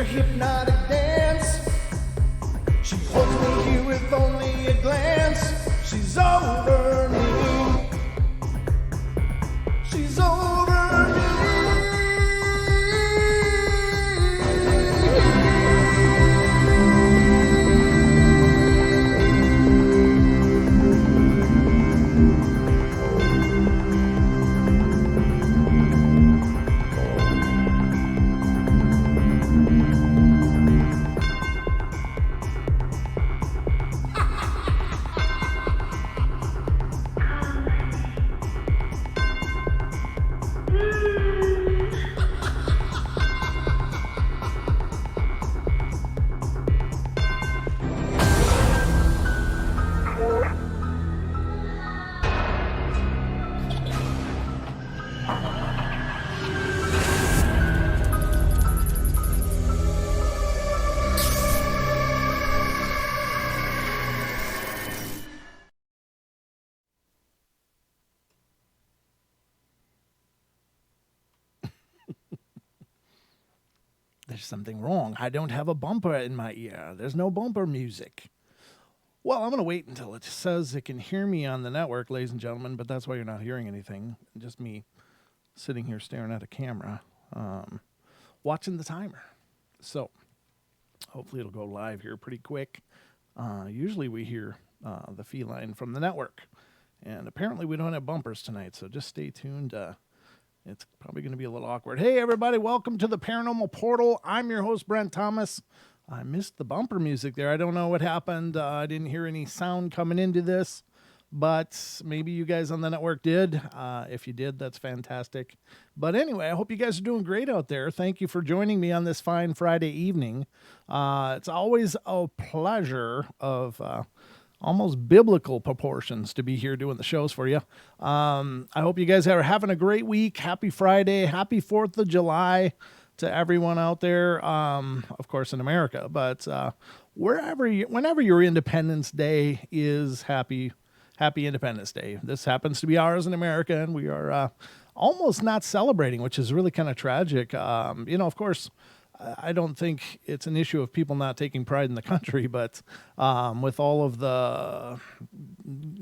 hypnotic dance. She holds me here with only a glance. She's over me. She's over me. There's something wrong. I don't have a bumper in my ear. There's no bumper music. Well, I'm going to wait until it says it can hear me on the network, ladies and gentlemen, but that's why you're not hearing anything. Just me sitting here staring at a camera, watching the timer. So hopefully it'll go live here pretty quick. Usually we hear the feline from the network, and apparently we don't have bumpers tonight, so just stay tuned. It's probably going to be a little awkward. Hey, everybody, welcome to the Paranormal Portal. I'm your host, Brent Thomas. I missed the bumper music there. I don't know what happened. I didn't hear any sound coming into this, but maybe you guys on the network did. If you did, that's fantastic. But anyway, I hope you guys are doing great out there. Thank you for joining me on this fine Friday evening. It's always a pleasure of almost biblical proportions to be here doing the shows for you. I hope you guys are having a great week. Happy Friday. Happy 4th of July to everyone out there. Of course, in America, but whenever your Independence Day is, happy Independence Day. This happens to be ours in America, and we are almost not celebrating, which is really kind of tragic. Of course, I don't think it's an issue of people not taking pride in the country, but with all of the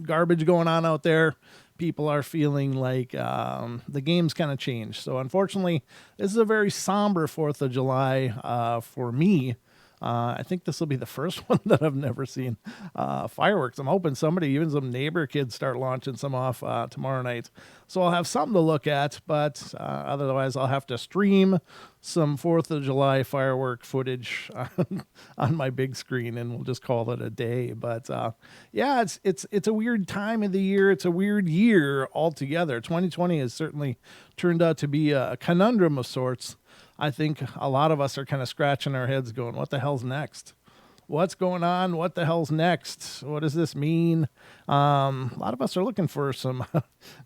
garbage going on out there, people are feeling like the game's kind of changed. So unfortunately, this is a very somber 4th of July for me. I think this will be the first one that I've never seen fireworks. I'm hoping even some neighbor kids start launching some off tomorrow night. So I'll have something to look at, but otherwise I'll have to stream some 4th of July firework footage on my big screen, and we'll just call it a day. But yeah, it's a weird time of the year. It's a weird year altogether. 2020 has certainly turned out to be a conundrum of sorts. I think a lot of us are kind of scratching our heads going, what the hell's next? What's going on? What the hell's next? What does this mean? A lot of us are looking for some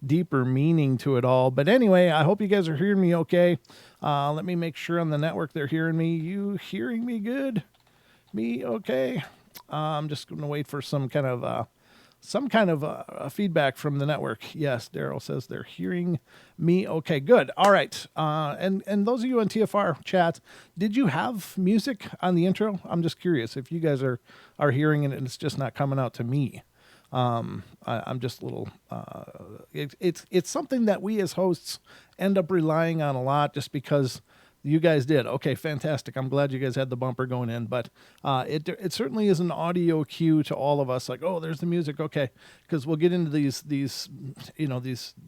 deeper meaning to it all. But anyway, I hope you guys are hearing me okay. Let me make sure on the network they're hearing me. You hearing me good? Me okay? I'm just going to wait for some kind of feedback from the network. Yes, Daryl says they're hearing me. Okay, good. All right. And those of you on TFR chat, did you have music on the intro? I'm just curious if you guys are hearing it and it's just not coming out to me. I'm just a little, it's something that we as hosts end up relying on a lot just because you guys did. Okay, fantastic. I'm glad you guys had the bumper going in, but it certainly is an audio cue to all of us. Like, oh, there's the music. Okay, because we'll get into these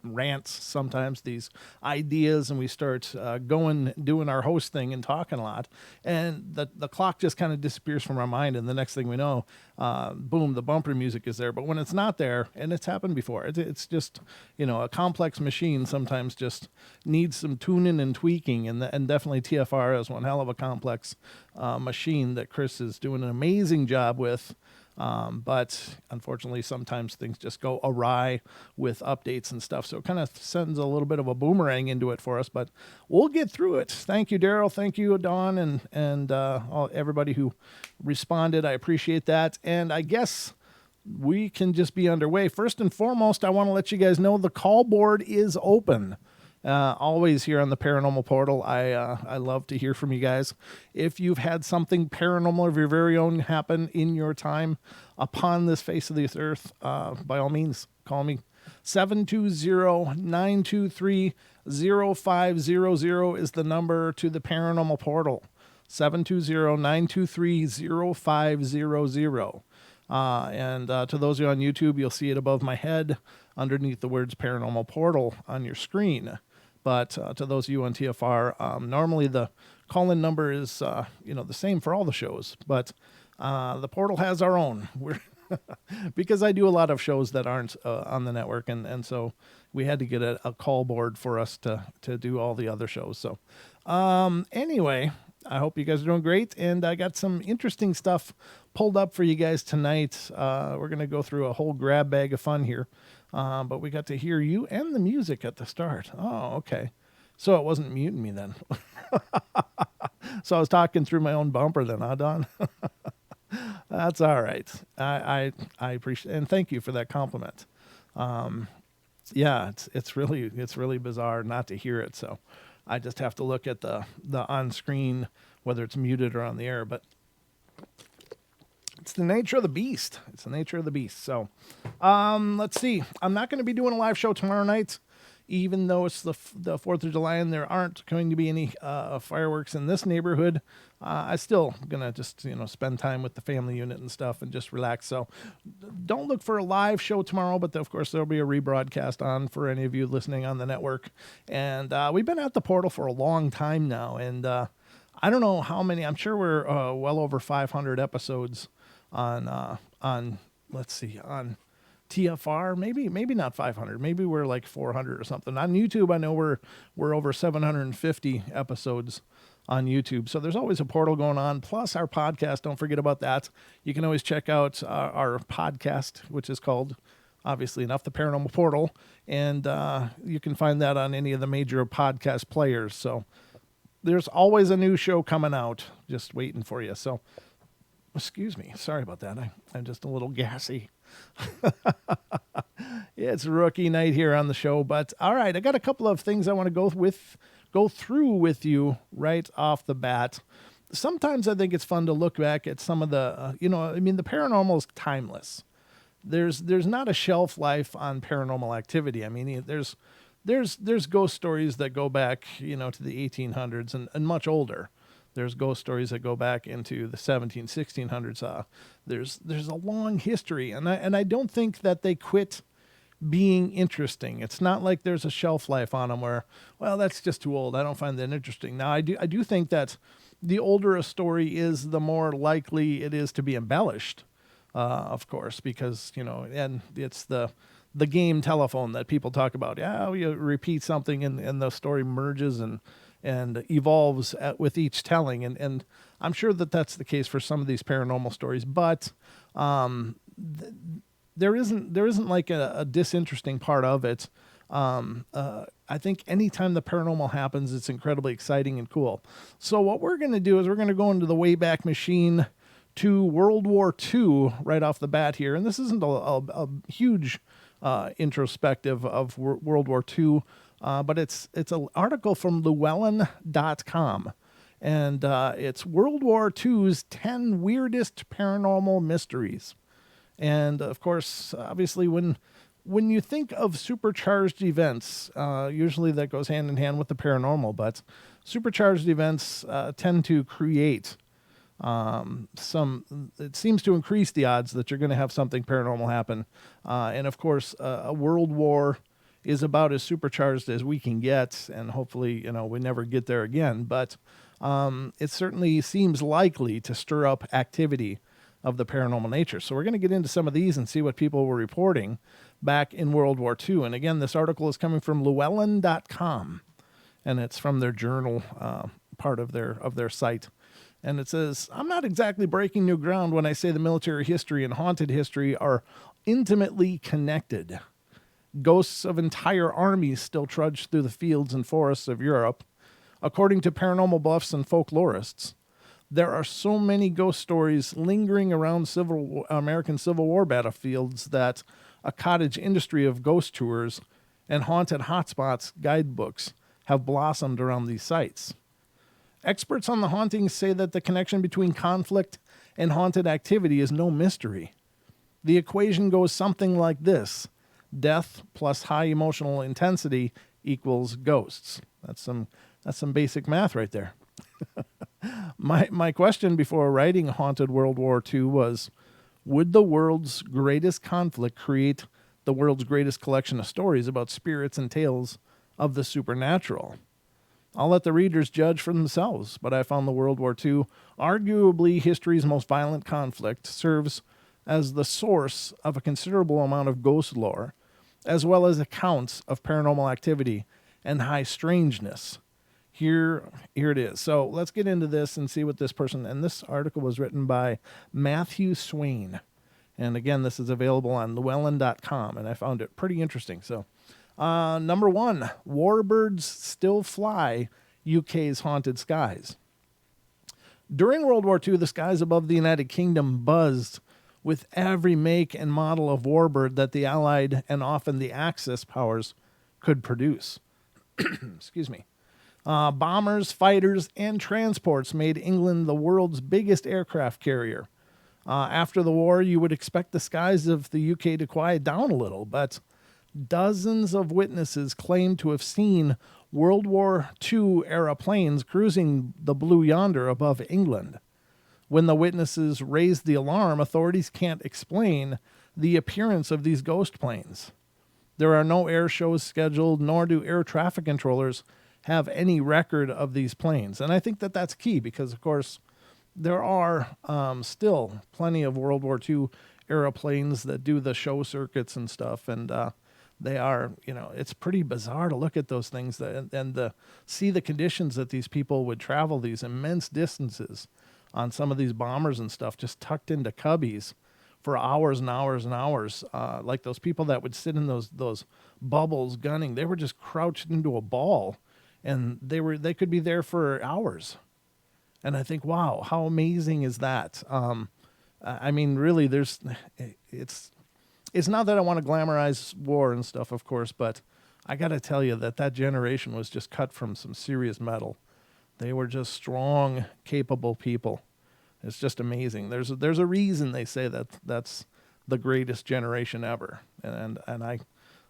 rants sometimes, these ideas, and we start doing our host thing and talking a lot, and the clock just kind of disappears from our mind, and the next thing we know, boom, the bumper music is there. But when it's not there, and it's happened before, it's just a complex machine sometimes just needs some tuning and tweaking, and definitely TFR is one hell of a complex machine that Chris is doing an amazing job with. But unfortunately, sometimes things just go awry with updates and stuff. So it kind of sends a little bit of a boomerang into it for us, but we'll get through it. Thank you, Daryl. Thank you, Dawn, and everybody who responded. I appreciate that. And I guess we can just be underway. First and foremost, I want to let you guys know the call board is open. Always here on the Paranormal Portal. I love to hear from you guys. If you've had something paranormal of your very own happen in your time upon this face of this earth, by all means, call me. 720-923-0500 is the number to the Paranormal Portal. 720-923-0500. And to those of you on YouTube, you'll see it above my head underneath the words Paranormal Portal on your screen. But to those of you on TFR, normally the call-in number is the same for all the shows. But the portal has our own. We're because I do a lot of shows that aren't on the network, and so we had to get a call board for us to do all the other shows. So anyway, I hope you guys are doing great, and I got some interesting stuff pulled up for you guys tonight. We're going to go through a whole grab bag of fun here, but we got to hear you and the music at the start. Oh, okay. So it wasn't muting me then. So I was talking through my own bumper then, huh, Don? That's all right. I appreciate, and thank you for that compliment. Yeah, it's really bizarre not to hear it. So I just have to look at the on screen, whether it's muted or on the air, but it's the nature of the beast. It's the nature of the beast. So, let's see. I'm not going to be doing a live show tomorrow night, even though it's the 4th of July and there aren't going to be any fireworks in this neighborhood. I still gonna just spend time with the family unit and stuff and just relax. So don't look for a live show tomorrow, but of course there'll be a rebroadcast on for any of you listening on the network. And we've been at the portal for a long time now, and I don't know how many. I'm sure we're well over 500 episodes on let's see, on TFR, maybe not 500, maybe we're like 400 or something. On YouTube, I know we're over 750 episodes on YouTube. So there's always a portal going on, plus our podcast. Don't forget about that. You can always check out our podcast, which is called, obviously enough, the Paranormal Portal, and you can find that on any of the major podcast players. So there's always a new show coming out, just waiting for you. So excuse me, sorry about that. I'm just a little gassy. It's rookie night here on the show, but all right, I got a couple of things I want to go through with you right off the bat. Sometimes I think it's fun to look back at some of the, the paranormal is timeless. There's not a shelf life on paranormal activity. I mean, there's ghost stories that go back, to the 1800s and much older. There's ghost stories that go back into the 1600s. There's a long history, and I don't think that they quit being interesting. It's not like there's a shelf life on them where, well, that's just too old. I don't find that interesting. Now, I do think that the older a story is, the more likely it is to be embellished, of course, because, and it's the game telephone that people talk about. Yeah, you repeat something and the story merges and evolves with each telling. And I'm sure that that's the case for some of these paranormal stories, but there isn't like a disinteresting part of it. I think anytime the paranormal happens, it's incredibly exciting and cool. So what we're going to do is we're going to go into the Wayback Machine to World War II right off the bat here. And this isn't a huge introspective of World War II, but it's an article from Llewellyn.com. And it's World War II's 10 weirdest paranormal mysteries. And of course, obviously, when you think of supercharged events, usually that goes hand in hand with the paranormal, but supercharged events tend to create it seems to increase the odds that you're going to have something paranormal happen. And of course, a world war is about as supercharged as we can get, and hopefully, we never get there again. But it certainly seems likely to stir up activity of the paranormal nature. So we're going to get into some of these and see what people were reporting back in World War II. And again, this article is coming from Llewellyn.com, and it's from their journal, part of their site. And it says, I'm not exactly breaking new ground when I say the military history and haunted history are intimately connected. Ghosts of entire armies still trudge through the fields and forests of Europe. According to paranormal buffs and folklorists, there are so many ghost stories lingering around American Civil War battlefields that a cottage industry of ghost tours and haunted hotspots guidebooks have blossomed around these sites. Experts on the hauntings say that the connection between conflict and haunted activity is no mystery. The equation goes something like this: death plus high emotional intensity equals ghosts. That's some basic math right there. My question before writing Haunted World War II was, would the world's greatest conflict create the world's greatest collection of stories about spirits and tales of the supernatural? I'll let the readers judge for themselves, but I found the World War II, arguably history's most violent conflict, serves as the source of a considerable amount of ghost lore, as well as accounts of paranormal activity and high strangeness. Here it is. So let's get into this and see what this person, and this article was written by Matthew Swain. And again, this is available on llewellyn.com, and I found it pretty interesting. So number 1, warbirds still fly UK's haunted skies. During World War II, the skies above the United Kingdom buzzed with every make and model of warbird that the Allied and often the Axis powers could produce. Excuse me. Bombers, fighters, and transports made England the world's biggest aircraft carrier. After the war, you would expect the skies of the UK to quiet down a little, but dozens of witnesses claim to have seen World War II-era planes cruising the Blue Yonder above England. When the witnesses raised the alarm, authorities can't explain the appearance of these ghost planes. There are no air shows scheduled, nor do air traffic controllers have any record of these planes. And I think that that's key because, of course, there are still plenty of World War II-era planes that do the show circuits and stuff, and they are, it's pretty bizarre to look at those things and see the conditions that these people would travel these immense distances on some of these bombers and stuff, just tucked into cubbies for hours and hours and hours. Like those people that would sit in those bubbles gunning, they were just crouched into a ball, and they could be there for hours. And I think, wow, how amazing is that? I mean, really, it's not that I want to glamorize war and stuff, of course, but I got to tell you that generation was just cut from some serious metal. They were just strong, capable people. It's just amazing. There's a reason they say that's the greatest generation ever, and I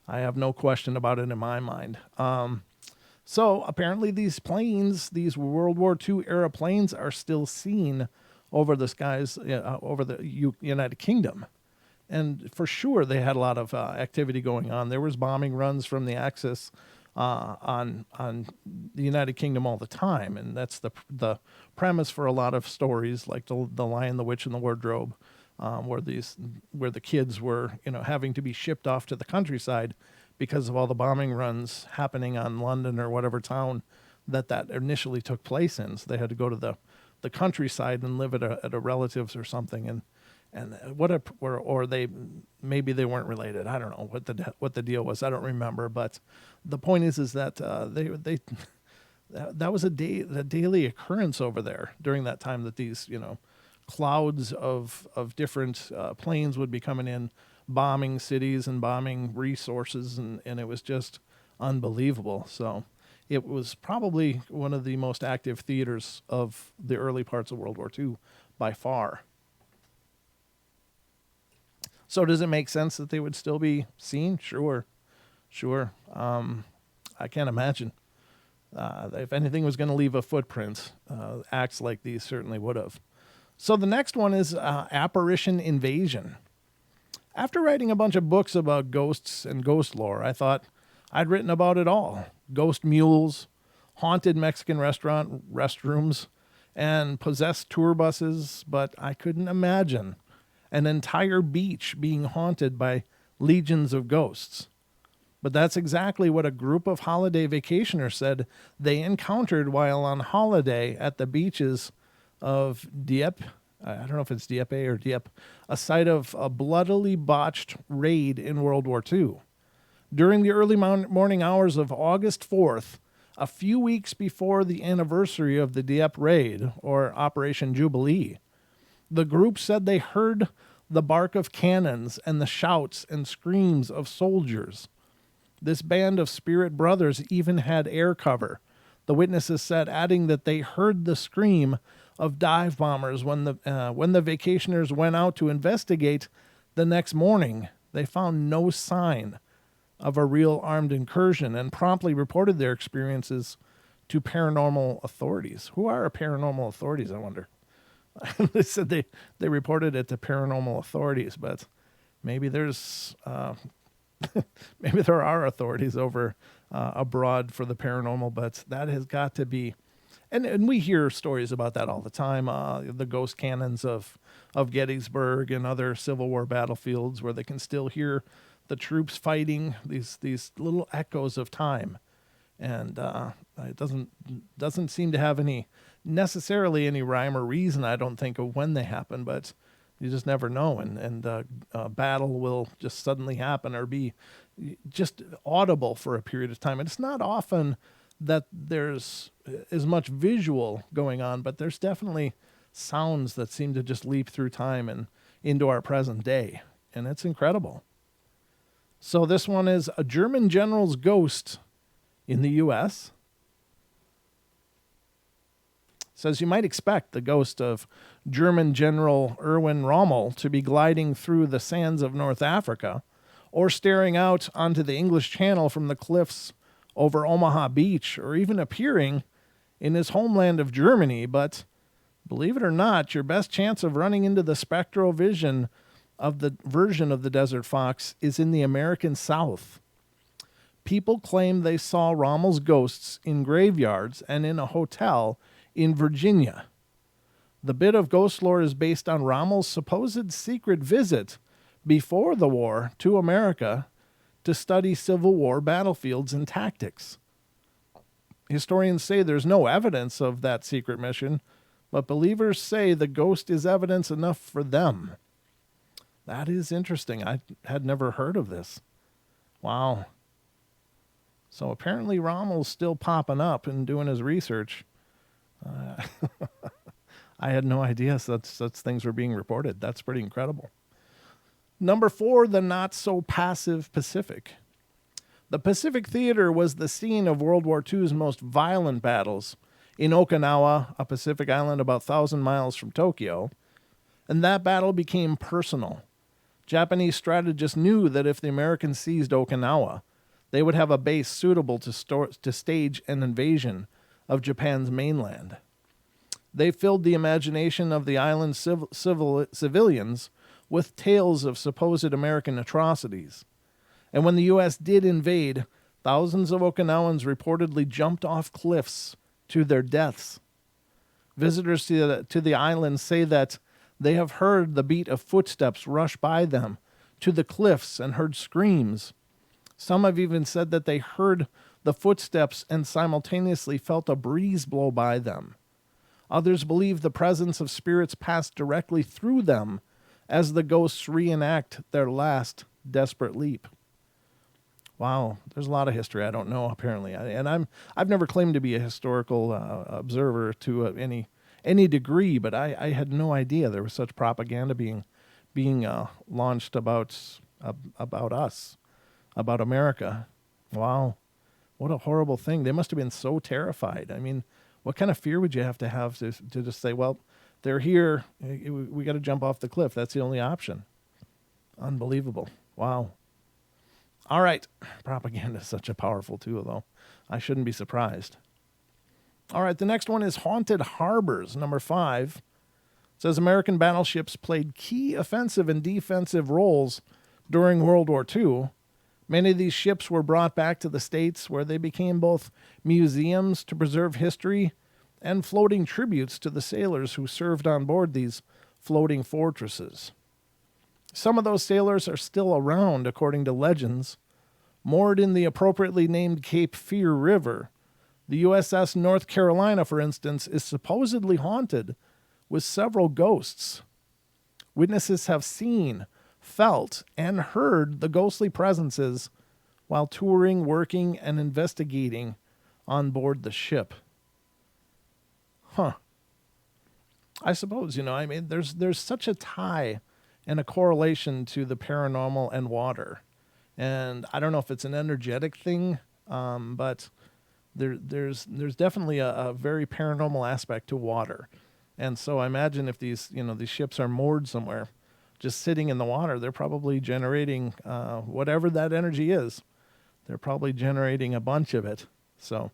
have no question about it in my mind. So apparently these planes, these World War II era planes, are still seen over the skies over the United Kingdom. And for sure, they had a lot of activity going on. There was bombing runs from the Axis on the United Kingdom all the time, and that's the premise for a lot of stories like the Lion, the Witch, and the Wardrobe, where the kids were having to be shipped off to the countryside because of all the bombing runs happening on London or whatever town that initially took place in. So they had to go to the countryside and live at a relative's or something, and maybe they weren't related. I don't know what the deal was. I don't remember. But the point is that that was a daily occurrence over there during that time, that these clouds of different planes would be coming in, bombing cities and bombing resources, and it was just unbelievable. So it was probably one of the most active theaters of the early parts of World War II by far. So does it make sense that they would still be seen? Sure. I can't imagine. If anything was going to leave a footprint, acts like these certainly would have. So the next one is apparition invasion. After writing a bunch of books about ghosts and ghost lore, I thought I'd written about it all. Ghost mules, haunted Mexican restrooms, and possessed tour buses, but I couldn't imagine an entire beach being haunted by legions of ghosts. But that's exactly what a group of holiday vacationers said they encountered while on holiday at the beaches of Dieppe. I don't know if it's Dieppe or Dieppe, a site of a bloodily botched raid in World War II. During the early morning hours of August 4th, a few weeks before the anniversary of the Dieppe raid, or Operation Jubilee, the group said they heard the bark of cannons and the shouts and screams of soldiers. This band of spirit brothers even had air cover. The witnesses said, adding that they heard the scream of dive bombers when the vacationers went out to investigate the next morning. They found no sign of a real armed incursion and promptly reported their experiences to paranormal authorities. Who are paranormal authorities, I wonder? They said they reported it to paranormal authorities, but maybe there's maybe there are authorities over abroad for the paranormal, but that has got to be, and we hear stories about that all the time. The ghost cannons of Gettysburg and other Civil War battlefields, where they can still hear the troops fighting, these little echoes of time, and it doesn't seem to have necessarily any rhyme or reason, I don't think, of when they happen, but you just never know, and a battle will just suddenly happen or be just audible for a period of time. And it's not often that there's as much visual going on, but there's definitely sounds that seem to just leap through time and into our present day, and it's incredible. So this one is a German general's ghost in the U.S. Says you might expect the ghost of German General Erwin Rommel to be gliding through the sands of North Africa or staring out onto the English Channel from the cliffs over Omaha Beach, or even appearing in his homeland of Germany. But believe it or not, your best chance of running into the spectral vision of the version of the Desert Fox is in the American South. People claim they saw Rommel's ghosts in graveyards and in a hotel in Virginia. The bit of ghost lore is based on Rommel's supposed secret visit before the war to America to study Civil War battlefields and tactics. Historians say there's no evidence of that secret mission, but believers say the ghost is evidence enough for them. That is interesting. I had never heard of this. Wow. So apparently Rommel's still popping up and doing his research. I had no idea such things were being reported. That's pretty incredible. Number 4, the not-so-passive Pacific. The Pacific Theater was the scene of World War II's most violent battles in Okinawa, a Pacific island about 1,000 miles from Tokyo, and that battle became personal. Japanese strategists knew that if the Americans seized Okinawa, they would have a base suitable to stage an invasion of Japan's mainland. They filled the imagination of the island's civilians with tales of supposed American atrocities. And when the U.S. did invade, thousands of Okinawans reportedly jumped off cliffs to their deaths. Visitors to the island say that they have heard the beat of footsteps rush by them to the cliffs and heard screams. Some have even said that they heard the footsteps and simultaneously felt a breeze blow by them. Others believe the presence of spirits passed directly through them as the ghosts reenact their last desperate leap. Wow, there's a lot of history I don't know, apparently. I've never claimed to be a historical observer to any degree, but I had no idea there was such propaganda being launched about us, about America. Wow, what a horrible thing. They must have been so terrified. I mean, what kind of fear would you have to just say, well, they're here, we got to jump off the cliff. That's the only option. Unbelievable. Wow. All right. Propaganda is such a powerful tool, though. I shouldn't be surprised. All right, the next one is haunted harbors, number 5. It says American battleships played key offensive and defensive roles during World War II. Many of these ships were brought back to the States, where they became both museums to preserve history and floating tributes to the sailors who served on board these floating fortresses. Some of those sailors are still around, according to legends. Moored in the appropriately named Cape Fear River, the USS North Carolina, for instance, is supposedly haunted with several ghosts. Witnesses have seen, felt, and heard the ghostly presences while touring, working, and investigating on board the ship. Huh. I suppose, I mean, there's such a tie and a correlation to the paranormal and water. And I don't know if it's an energetic thing, but there's definitely a very paranormal aspect to water. And so I imagine if these ships are moored somewhere, just sitting in the water, they're probably generating whatever that energy is. They're probably generating a bunch of it. So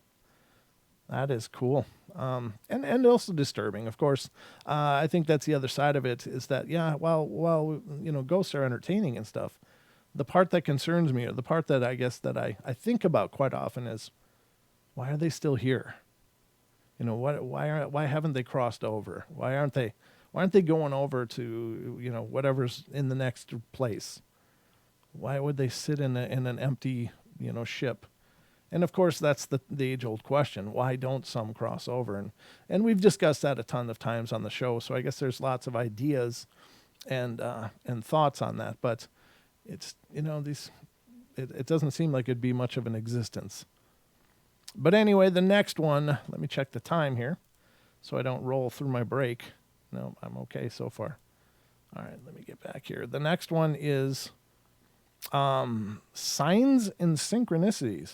that is cool. And also disturbing, of course. I think that's the other side of it, is that, yeah, while ghosts are entertaining and stuff, the part that concerns me, or the part that I guess that I think about quite often, is, why are they still here? Why haven't they crossed over? Why aren't they going over to whatever's in the next place? Why would they sit in an empty ship? And of course, that's the age-old question: why don't some cross over? And we've discussed that a ton of times on the show. So I guess there's lots of ideas and thoughts on that. But it's it doesn't seem like it'd be much of an existence. But anyway, the next one, let me check the time here so I don't roll through my break. No, I'm okay so far. All right, let me get back here. The next one is signs and synchronicities.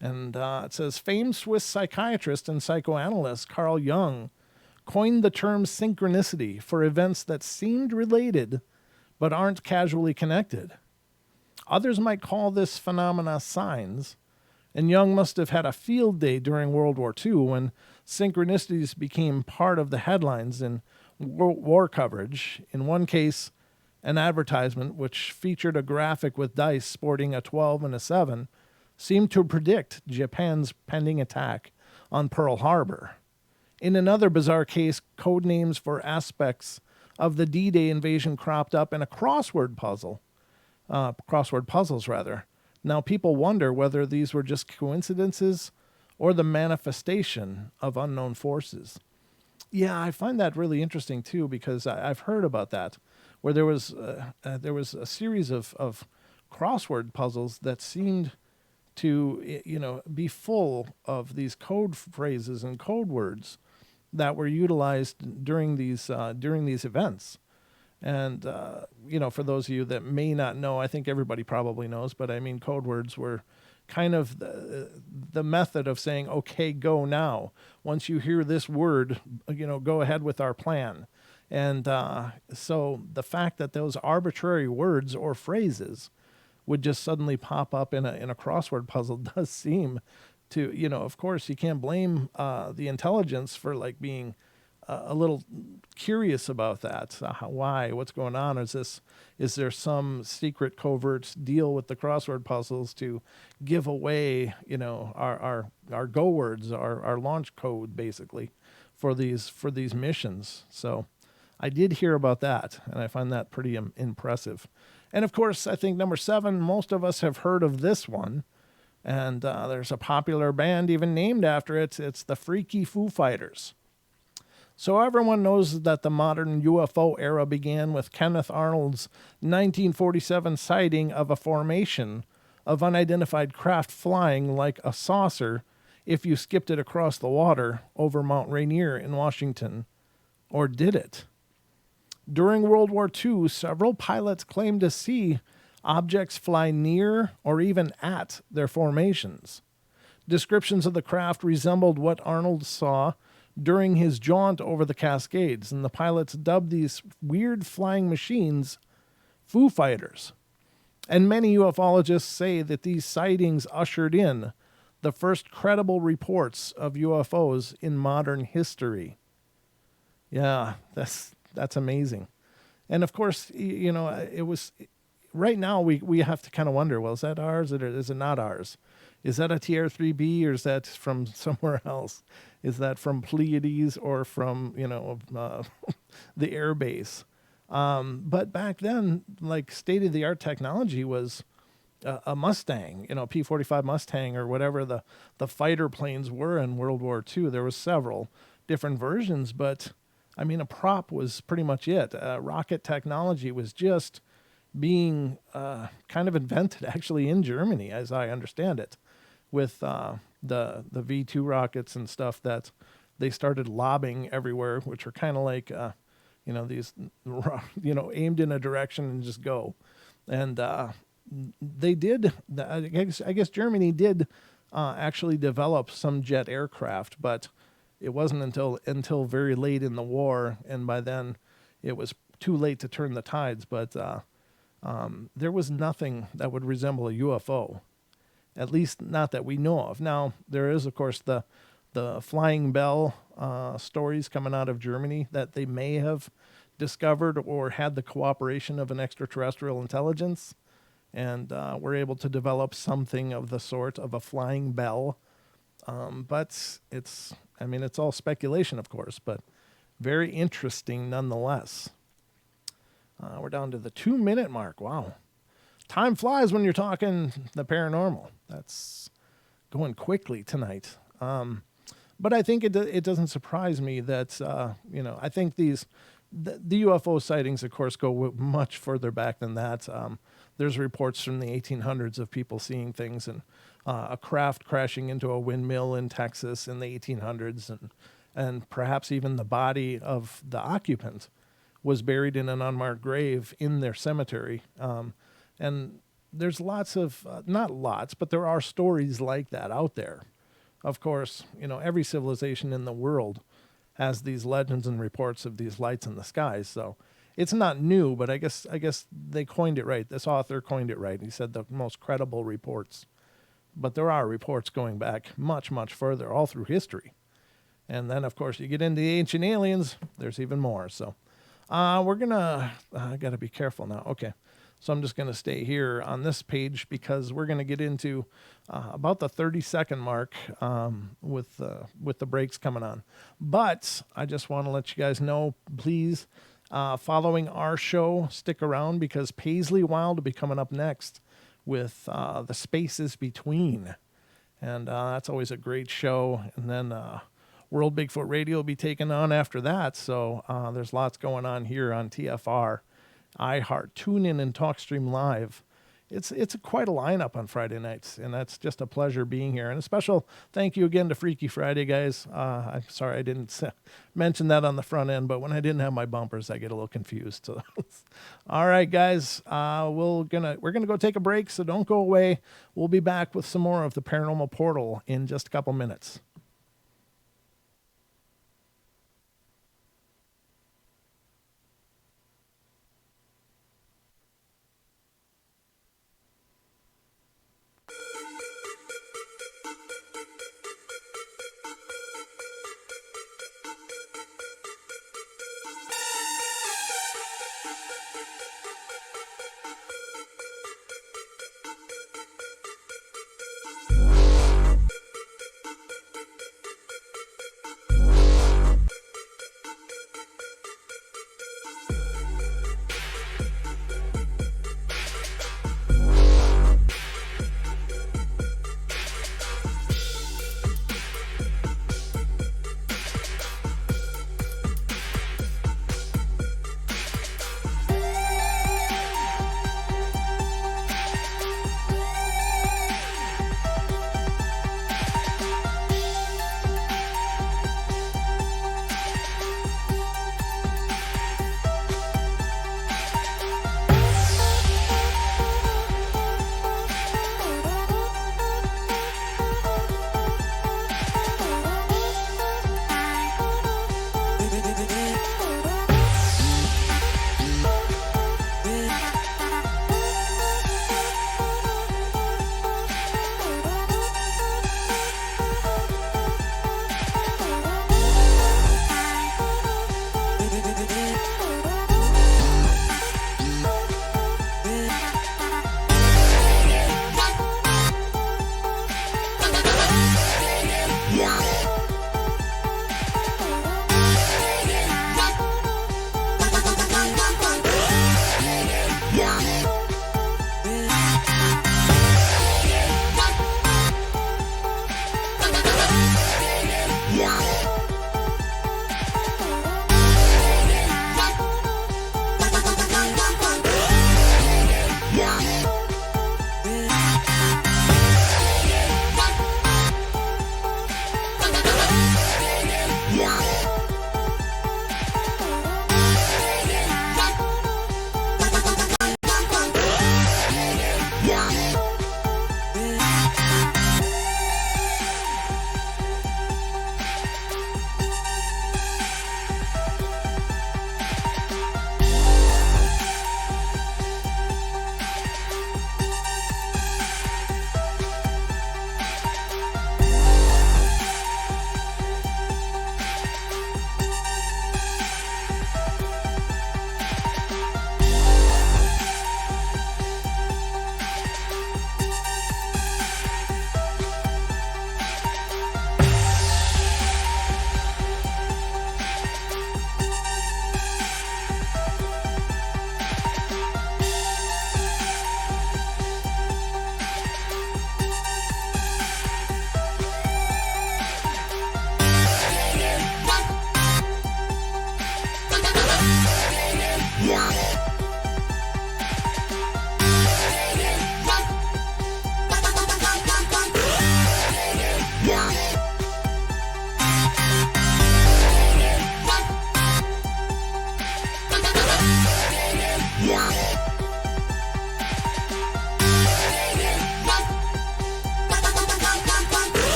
And it says, famed Swiss psychiatrist and psychoanalyst Carl Jung coined the term synchronicity for events that seemed related but aren't casually connected. Others might call this phenomena signs, and Jung must have had a field day during World War II when synchronicities became part of the headlines in war coverage. In one case, an advertisement which featured a graphic with dice sporting a 12 and a 7 seemed to predict Japan's pending attack on Pearl Harbor. In another bizarre case, code names for aspects of the D-Day invasion cropped up in a crossword puzzles rather. Now people wonder whether these were just coincidences or the manifestation of unknown forces. Yeah, I find that really interesting too, because I've heard about that, where there was a series of crossword puzzles that seemed to be full of these code phrases and code words that were utilized during these events. And for those of you that may not know, I think everybody probably knows, but I mean, code words were kind of the method of saying, okay, go now. Once you hear this word, go ahead with our plan. And so the fact that those arbitrary words or phrases would just suddenly pop up in a crossword puzzle does seem to, of course, you can't blame the intelligence for being a little curious about that. Why? What's going on? Is there some secret covert deal with the crossword puzzles to give away, our go words, our launch code, basically, for these missions? So I did hear about that, and I find that pretty impressive. And of course, I think number 7, most of us have heard of this one. And there's a popular band even named after it. It's the Freaky Foo Fighters. So everyone knows that the modern UFO era began with Kenneth Arnold's 1947 sighting of a formation of unidentified craft flying like a saucer if you skipped it across the water over Mount Rainier in Washington. Or did it? During World War II, several pilots claimed to see objects fly near or even at their formations. Descriptions of the craft resembled what Arnold saw during his jaunt over the Cascades, and the pilots dubbed these weird flying machines Foo Fighters. And many ufologists say that these sightings ushered in the first credible reports of UFOs in modern history. Yeah, that's amazing. And of course, it was, right now we have to kind of wonder, well, is that ours or is it not ours? Is that a TR-3B or is that from somewhere else? Is that from Pleiades or from, the air base? But back then, state-of-the-art technology was a Mustang, P-45 Mustang or whatever the fighter planes were in World War II. There was several different versions, but I mean, a prop was pretty much it. Rocket technology was just being kind of invented actually in Germany, as I understand it, with the V2 rockets and stuff that they started lobbing everywhere, which are kind of like, these, aimed in a direction and just go. And they did. I guess Germany did actually develop some jet aircraft, but it wasn't until very late in the war, and by then it was too late to turn the tides. But there was nothing that would resemble a UFO, at least not that we know of. Now there is, of course, the flying bell stories coming out of Germany that they may have discovered or had the cooperation of an extraterrestrial intelligence, and were able to develop something of the sort of a flying bell. But it's all speculation, of course, but very interesting nonetheless. We're down to the 2-minute mark. Wow. Time flies when you're talking the paranormal. That's going quickly tonight. But I think it doesn't surprise me that, I think the UFO sightings, of course, go much further back than that. There's reports from the 1800s of people seeing things, and a craft crashing into a windmill in Texas in the 1800s, and perhaps even the body of the occupant was buried in an unmarked grave in their cemetery. And there's lots of, not lots, but there are stories like that out there. Of course, every civilization in the world has these legends and reports of these lights in the skies. So it's not new, but I guess they coined it right. This author coined it right. He said the most credible reports. But there are reports going back much, much further, all through history. And then, of course, you get into the ancient aliens, there's even more. So we're going to, I got to be careful now. Okay. So I'm just going to stay here on this page because we're going to get into about the 30-second mark with the breaks coming on. But I just want to let you guys know, please, following our show, stick around because Paisley Wild will be coming up next with the Spaces Between. And that's always a great show. And then World Bigfoot Radio will be taken on after that. So there's lots going on here on TFR, iHeart, TuneIn, and TalkStream Live. It's quite a lineup on Friday nights, and that's just a pleasure being here. And a special thank you again to Freaky Friday, guys. I'm sorry I didn't mention that on the front end, but when I didn't have my bumpers, I get a little confused. So, all right, guys, we're gonna go take a break, so don't go away. We'll be back with some more of the Paranormal Portal in just a couple minutes.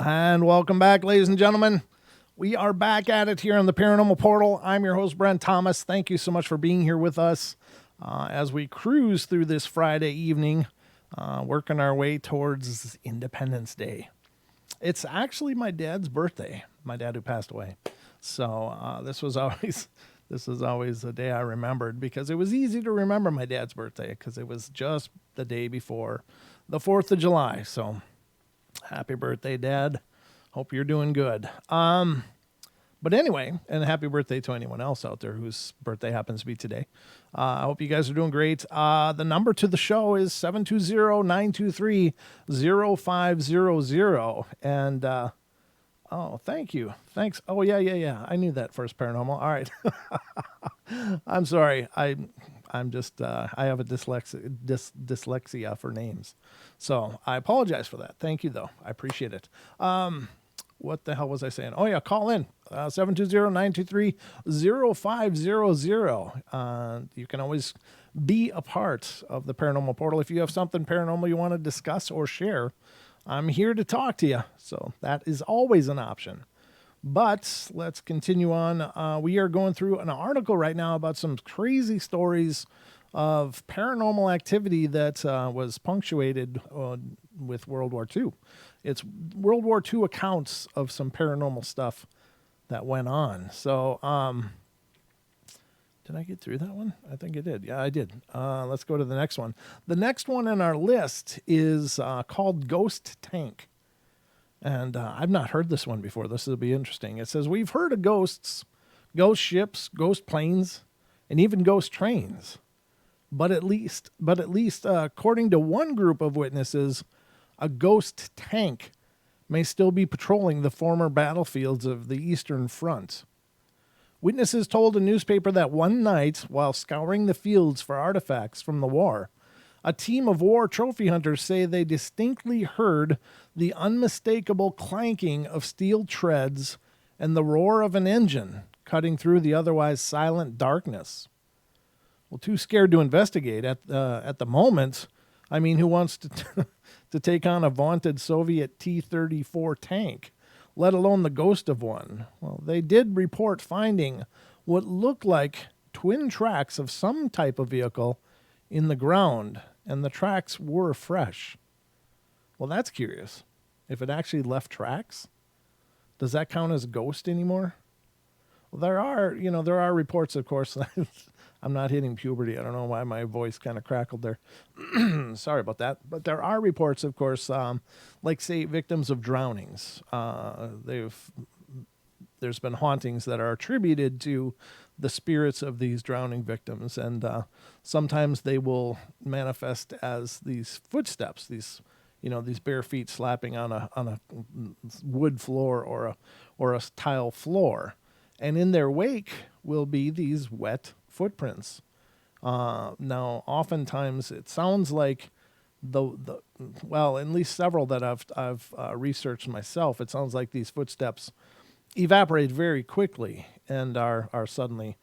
And welcome back, ladies and gentlemen. We are back at it here on the Paranormal Portal. I'm your host, Brent Thomas. Thank you so much for being here with us as we cruise through this Friday evening, working our way towards Independence Day. It's actually my dad's birthday, my dad who passed away. So this was always a day I remembered because it was easy to remember my dad's birthday because it was just the day before the 4th of July. So happy birthday, Dad. Hope you're doing good. But anyway, and happy birthday to anyone else out there whose birthday happens to be today. I hope you guys are doing great. The number to the show is 720-923-0500. And, oh, thank you. Thanks. Oh, yeah. I knew that first paranormal. All right. I'm sorry. I'm just, I have a dyslexia for names. So I apologize for that. Thank you, though. I appreciate it. What the hell was I saying? Oh, yeah, call in. 720-923-0500. You can always be a part of the Paranormal Portal. If you have something paranormal you want to discuss or share, I'm here to talk to you. So that is always an option. But let's continue on. We are going through an article right now about some crazy stories of paranormal activity that was punctuated with World War II. It's World War II accounts of some paranormal stuff that went on. So, did I get through that one? I think I did. Yeah, I did. Let's go to the next one. The next one on our list is called Ghost Tank. And I've not heard this one before. This will be interesting. It says, we've heard of ghosts, ghost ships, ghost planes, and even ghost trains. But at least, according to one group of witnesses, a ghost tank may still be patrolling the former battlefields of the Eastern Front. Witnesses told a newspaper that one night, while scouring the fields for artifacts from the war, a team of war trophy hunters say they distinctly heard the unmistakable clanking of steel treads and the roar of an engine cutting through the otherwise silent darkness. Well, too scared to investigate at the moment. I mean, who wants to to take on a vaunted Soviet T-34 tank, let alone the ghost of one? Well, they did report finding what looked like twin tracks of some type of vehicle in the ground, and the tracks were fresh. Well, that's curious. If it actually left tracks, does that count as a ghost anymore? Well, there are reports, of course. I'm not hitting puberty. I don't know why my voice kind of crackled there. Sorry about that. But there are reports, of course, like, say, victims of drownings. There's been hauntings that are attributed to the spirits of these drowning victims. And sometimes they will manifest as these footsteps, these bare feet slapping on a wood floor or a tile floor. And in their wake will be these wet footprints. Now, oftentimes it sounds like well, at least several that I've researched myself, it sounds like these footsteps evaporate very quickly and are suddenly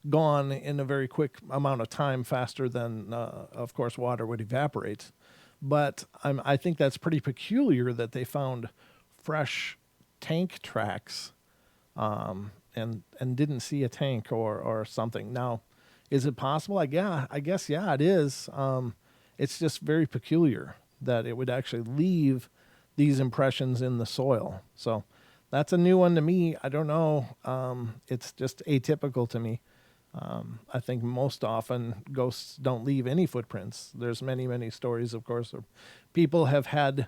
gone in a very quick amount of time, faster than, of course, water would evaporate. But I think that's pretty peculiar that they found fresh tank tracks and didn't see a tank or something. Now, is it possible? I guess, it is. It's just very peculiar that it would actually leave these impressions in the soil. So that's a new one to me. I don't know. It's just atypical to me. I think most often ghosts don't leave any footprints. There's many, many stories, of course, of people have had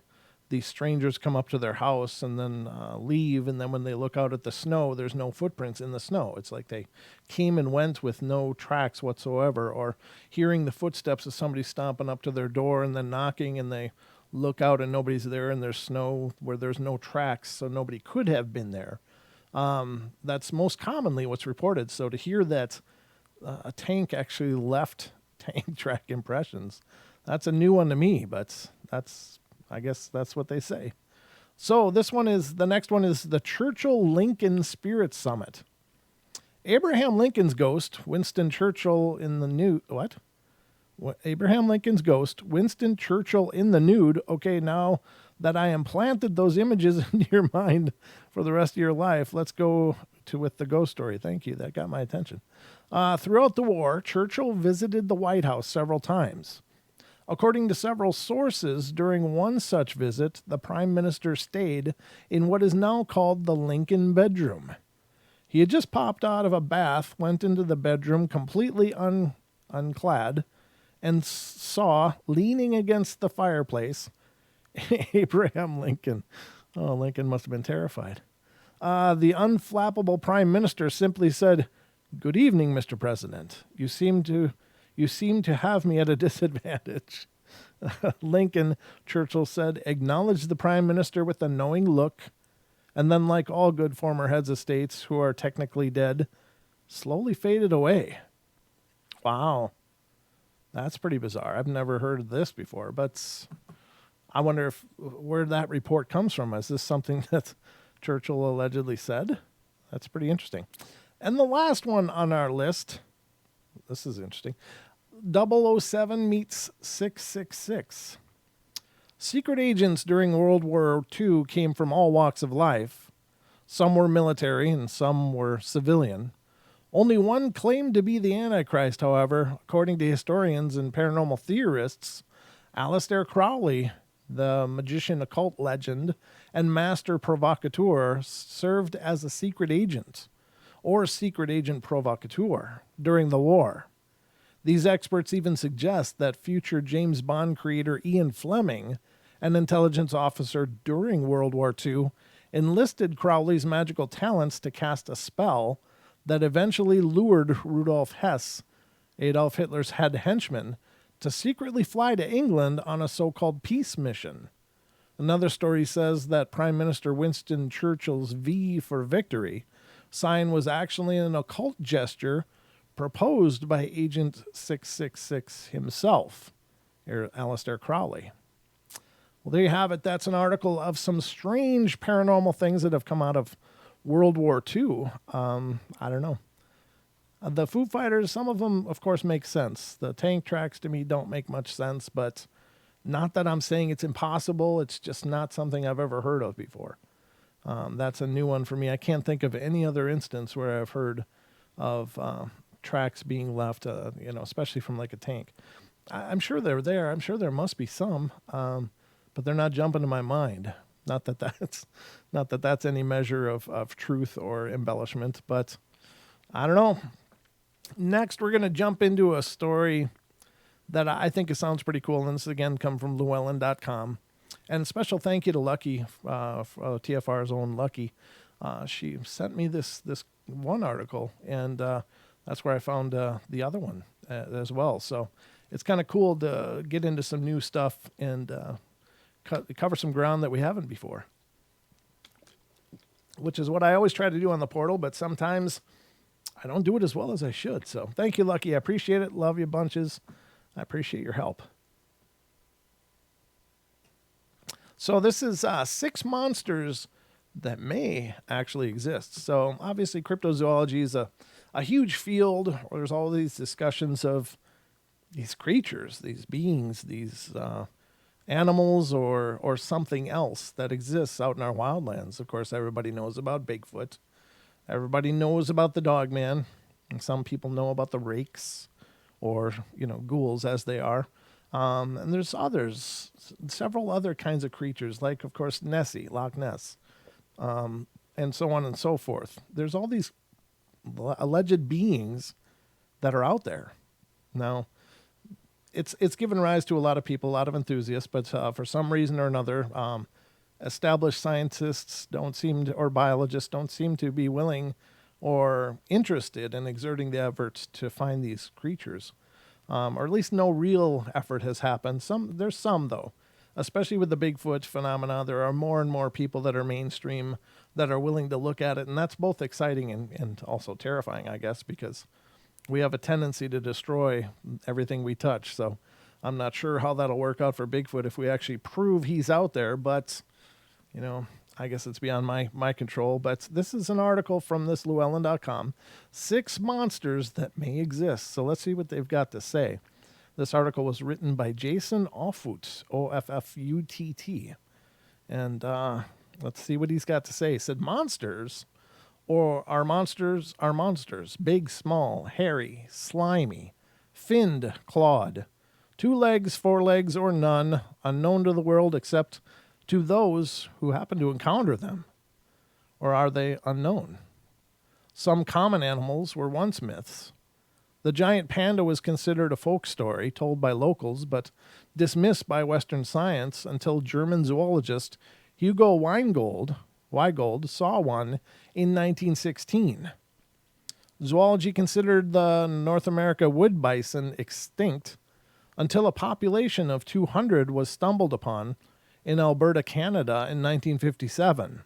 these strangers come up to their house and then leave, and then when they look out at the snow, there's no footprints in the snow. It's like they came and went with no tracks whatsoever, or hearing the footsteps of somebody stomping up to their door and then knocking, and they look out and nobody's there, and there's snow where there's no tracks, so nobody could have been there. That's most commonly what's reported. So to hear that a tank actually left tank track impressions, that's a new one to me, but I guess that's what they say. So the next one is the Churchill-Lincoln Spirit Summit. Abraham Lincoln's ghost, Winston Churchill, in the new, what? Abraham Lincoln's ghost, Winston Churchill in the nude. Okay, now that I implanted those images into your mind for the rest of your life, let's go with the ghost story. Thank you. That got my attention. Throughout the war, Churchill visited the White House several times. According to several sources, during one such visit, the Prime Minister stayed in what is now called the Lincoln bedroom. He had just popped out of a bath, went into the bedroom completely unclad, and saw, leaning against the fireplace, Abraham Lincoln. Oh, Lincoln must have been terrified. The unflappable Prime Minister simply said, "Good evening, Mr. President. You seem to have me at a disadvantage." Lincoln, Churchill said, acknowledged the Prime Minister with a knowing look, and then, like all good former heads of states who are technically dead, slowly faded away. Wow. That's pretty bizarre. I've never heard of this before, but I wonder where that report comes from. Is this something that Churchill allegedly said? That's pretty interesting. And the last one on our list, this is interesting. 007 meets 666. Secret agents during World War II came from all walks of life. Some were military and some were civilian. Only one claimed to be the Antichrist, however, according to historians and paranormal theorists. Aleister Crowley, the magician occult legend and master provocateur, served as a secret agent or secret agent provocateur during the war. These experts even suggest that future James Bond creator Ian Fleming, an intelligence officer during World War II, enlisted Crowley's magical talents to cast a spell that eventually lured Rudolf Hess, Adolf Hitler's head henchman, to secretly fly to England on a so-called peace mission. Another story says that Prime Minister Winston Churchill's V for victory sign was actually an occult gesture proposed by Agent 666 himself, Aleister Crowley. Well, there you have it. That's an article of some strange paranormal things that have come out of World War II. I don't know. The Foo Fighters, some of them, of course, make sense. The tank tracks to me don't make much sense, but not that I'm saying it's impossible. It's just not something I've ever heard of before. That's a new one for me. I can't think of any other instance where I've heard of tracks being left, especially from like a tank. I'm sure they're there. I'm sure there must be some, but they're not jumping to my mind. Not that that's any measure of truth or embellishment, but I don't know. Next, we're going to jump into a story that I think it sounds pretty cool. And this again come from Llewellyn.com. And a special thank you to Lucky, TFR's own Lucky. She sent me this one article, and that's where I found the other one as well. So it's kind of cool to get into some new stuff and cover some ground that we haven't before, which is what I always try to do on the portal, but sometimes I don't do it as well as I should. So thank you, Lucky. I appreciate it. Love you bunches. I appreciate your help. So this is 6 monsters that may actually exist. So obviously cryptozoology is a huge field where there's all these discussions of these creatures, these beings, these animals or something else that exists out in our wildlands. Of course, everybody knows about Bigfoot. Everybody knows about the Dogman. And some people know about the rakes or, ghouls as they are. And there's others, several other kinds of creatures, like, of course, Nessie, Loch Ness, and so on and so forth. There's all these alleged beings that are out there. Now, it's given rise to a lot of people, a lot of enthusiasts, but for some reason or another, established scientists or biologists don't seem to be willing or interested in exerting the efforts to find these creatures. Or at least no real effort has happened. There's some, though, especially with the Bigfoot phenomena. There are more and more people that are mainstream that are willing to look at it, and that's both exciting and also terrifying, I guess, because we have a tendency to destroy everything we touch. So I'm not sure how that'll work out for Bigfoot if we actually prove he's out there, but, I guess it's beyond my control. But this is an article from this Llewellyn.com, 6 monsters that may exist. So let's see what they've got to say. This article was written by Jason Offutt, Offutt. And let's see what he's got to say. He said, monsters, or are monsters, big, small, hairy, slimy, finned, clawed, 2 legs, 4 legs, or none, unknown to the world except to those who happen to encounter them. Or are they unknown? Some common animals were once myths. The giant panda was considered a folk story told by locals, but dismissed by Western science until German zoologist Hugo Weigold saw one in 1916. Zoology considered the North America wood bison extinct until a population of 200 was stumbled upon in Alberta, Canada in 1957.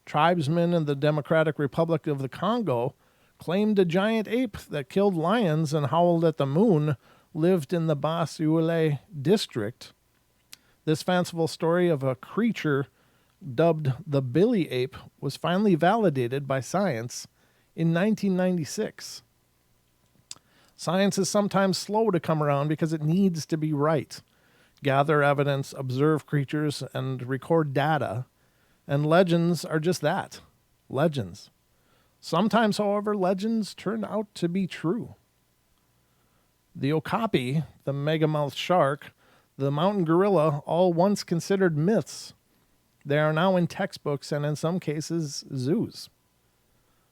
Tribesmen in the Democratic Republic of the Congo claimed a giant ape that killed lions and howled at the moon lived in the Bas-Uele district. This fanciful story of a creature dubbed the Billy Ape was finally validated by science in 1996. Science is sometimes slow to come around because it needs to be right. Gather evidence, observe creatures, and record data. And legends are just that, legends. Sometimes, however, legends turn out to be true. The okapi, the megamouth shark, the mountain gorilla, all once considered myths. They are now in textbooks and in some cases, zoos.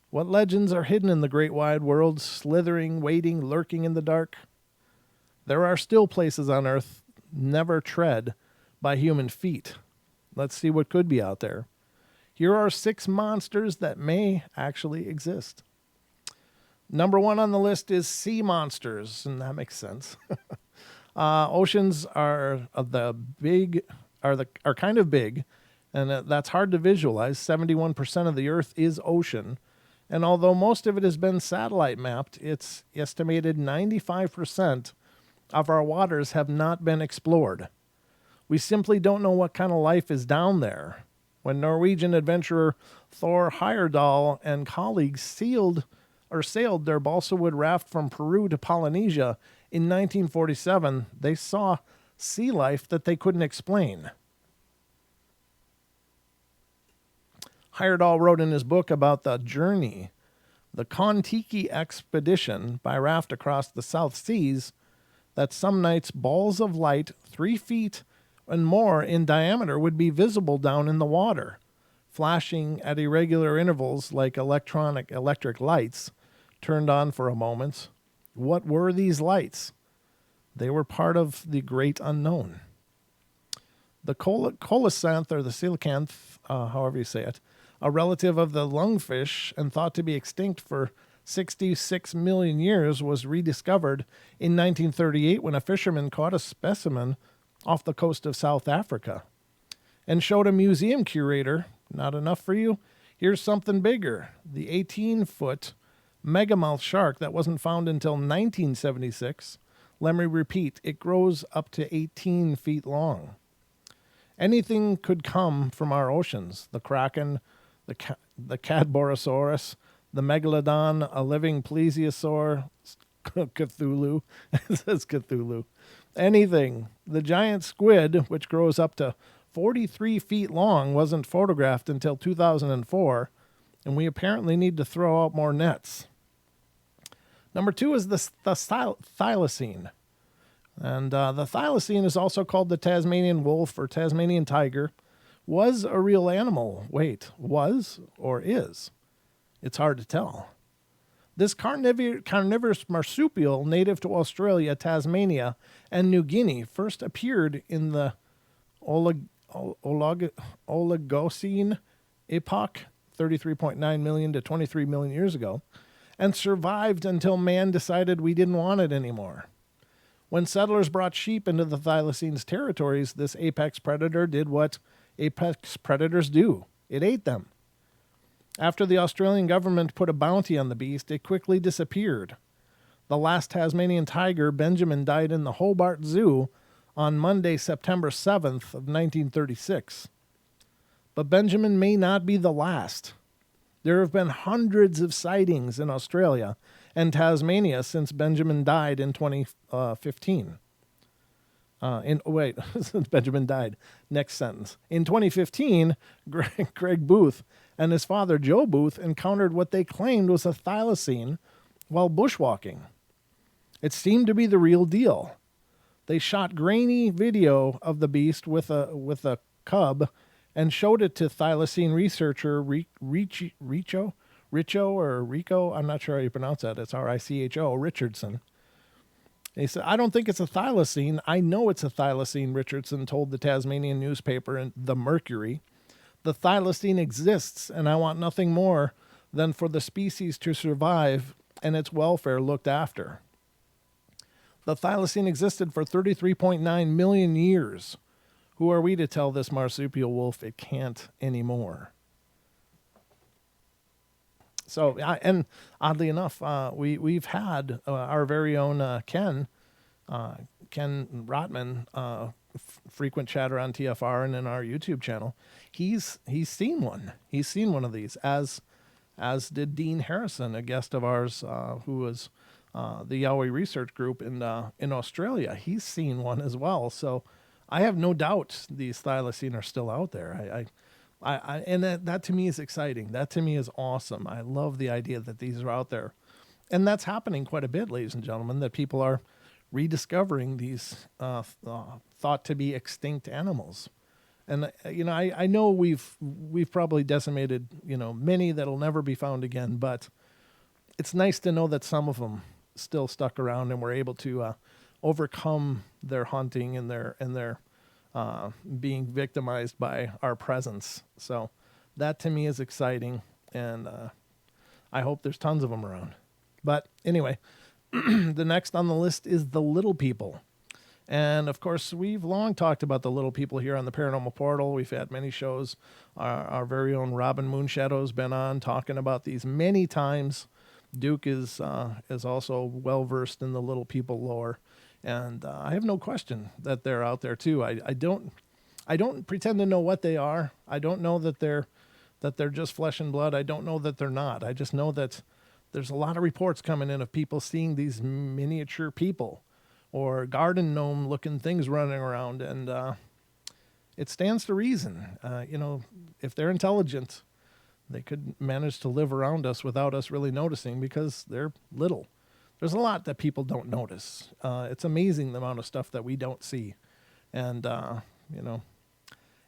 What legends are hidden in the great wide world, slithering, waiting, lurking in the dark? There are still places on Earth never tread by human feet. Let's see what could be out there. Here are 6 monsters that may actually exist. Number 1 on the list is sea monsters, and that makes sense. Oceans are kind of big, and that's hard to visualize. 71% of the Earth is ocean, and although most of it has been satellite mapped, it's estimated 95% of our waters have not been explored. We simply don't know what kind of life is down there. When Norwegian adventurer Thor Heyerdahl and colleagues sailed their balsa wood raft from Peru to Polynesia in 1947, they saw sea life that they couldn't explain. Heyerdahl wrote in his book about the journey, the Kon-Tiki expedition by raft across the South Seas, that some nights balls of light 3 feet and more in diameter would be visible down in the water, flashing at irregular intervals like electric lights turned on for a moment. What were these lights? They were part of the great unknown. The coelacanth, or the coelacanth, however you say it, a relative of the lungfish and thought to be extinct for 66 million years, was rediscovered in 1938 when a fisherman caught a specimen off the coast of South Africa and showed a museum curator. Not enough for you? Here's something bigger. The 18-foot megamouth shark that wasn't found until 1976. Let me repeat, it grows up to 18 feet long. Anything could come from our oceans. The kraken, the Cadborosaurus, the megalodon, a living plesiosaur, Cthulhu. It says Cthulhu. Anything. The giant squid, which grows up to 43 feet long, wasn't photographed until 2004, and we apparently need to throw out more nets. Number 2 is the thylacine. And the thylacine is also called the Tasmanian wolf or Tasmanian tiger. Was a real animal. Wait, was or is? It's hard to tell. This carnivorous marsupial, native to Australia, Tasmania, and New Guinea, first appeared in the Oligocene epoch, 33.9 million to 23 million years ago, and survived until man decided we didn't want it anymore. When settlers brought sheep into the thylacine's territories, this apex predator did what apex predators do. It ate them. After the Australian government put a bounty on the beast, it quickly disappeared. The last Tasmanian tiger, Benjamin, died in the Hobart Zoo on Monday, September 7th of 1936. But Benjamin may not be the last. There have been hundreds of sightings in Australia, and Tasmania since Benjamin died in 2015. Since Benjamin died. Next sentence. In 2015, Greg Booth and his father Joe Booth encountered what they claimed was a thylacine while bushwalking. It seemed to be the real deal. They shot grainy video of the beast with a cub and showed it to thylacine researcher Richo, I'm not sure how you pronounce that. It's Richo, Richardson. He said, I don't think it's a thylacine. I know it's a thylacine, Richardson told the Tasmanian newspaper The Mercury. The thylacine exists, and I want nothing more than for the species to survive and its welfare looked after. The thylacine existed for 33.9 million years. Who are we to tell this marsupial wolf it can't anymore? So, and oddly enough, we've had our very own Ken Rotman, frequent chatter on TFR and in our YouTube channel. He's seen one. He's seen one of these, as did Dean Harrison, a guest of ours who was the Yowie Research Group in Australia. He's seen one as well. So I have no doubt these thylacine are still out there. And that to me is exciting. That to me is awesome. I love the idea that these are out there. And that's happening quite a bit, ladies and gentlemen, that people are rediscovering these thought to be extinct animals. And, I know we've probably decimated, many that'll never be found again, but it's nice to know that some of them still stuck around and were able to overcome their hunting and their being victimized by our presence. So that to me is exciting, and I hope there's tons of them around. But anyway, the next on the list is the little people. And of course, we've long talked about the little people here on the Paranormal Portal. We've had many shows. Our very own Robin Moonshadow's been on talking about these many times. Duke is also well versed in the little people lore. And I have no question that they're out there too. I don't pretend to know what they are. I don't know that they're just flesh and blood. I don't know that they're not. I just know that there's a lot of reports coming in of people seeing these miniature people or garden gnome looking things running around, and it stands to reason. If they're intelligent, they could manage to live around us without us really noticing because they're little. There's a lot that people don't notice. It's amazing the amount of stuff that we don't see. And,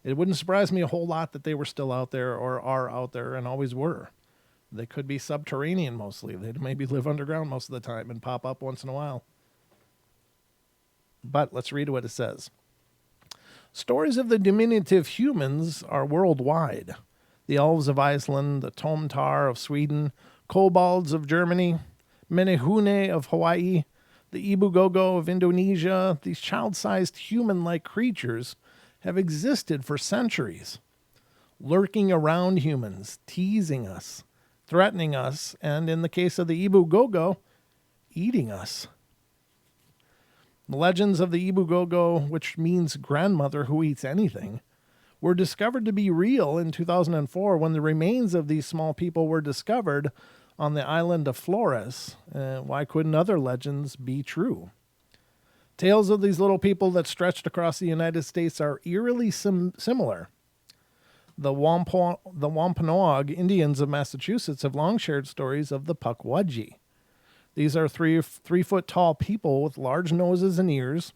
it wouldn't surprise me a whole lot that they were still out there or are out there and always were. They could be subterranean mostly. They'd maybe live underground most of the time and pop up once in a while. But let's read what it says. Stories of the diminutive humans are worldwide. The elves of Iceland, the Tomtar of Sweden, kobolds of Germany, Menehune of Hawaii, the Ibugogo of Indonesia, these child-sized human-like creatures have existed for centuries, lurking around humans, teasing us, threatening us, and in the case of the Ibugogo, eating us. The legends of the Ibugogo, which means grandmother who eats anything, were discovered to be real in 2004 when the remains of these small people were discovered on the island of Flores. Why couldn't other legends be true? Tales of these little people that stretched across the United States are eerily similar. The Wampanoag Indians of Massachusetts have long shared stories of the Pukwudgie. These are 3-foot tall people with large noses and ears.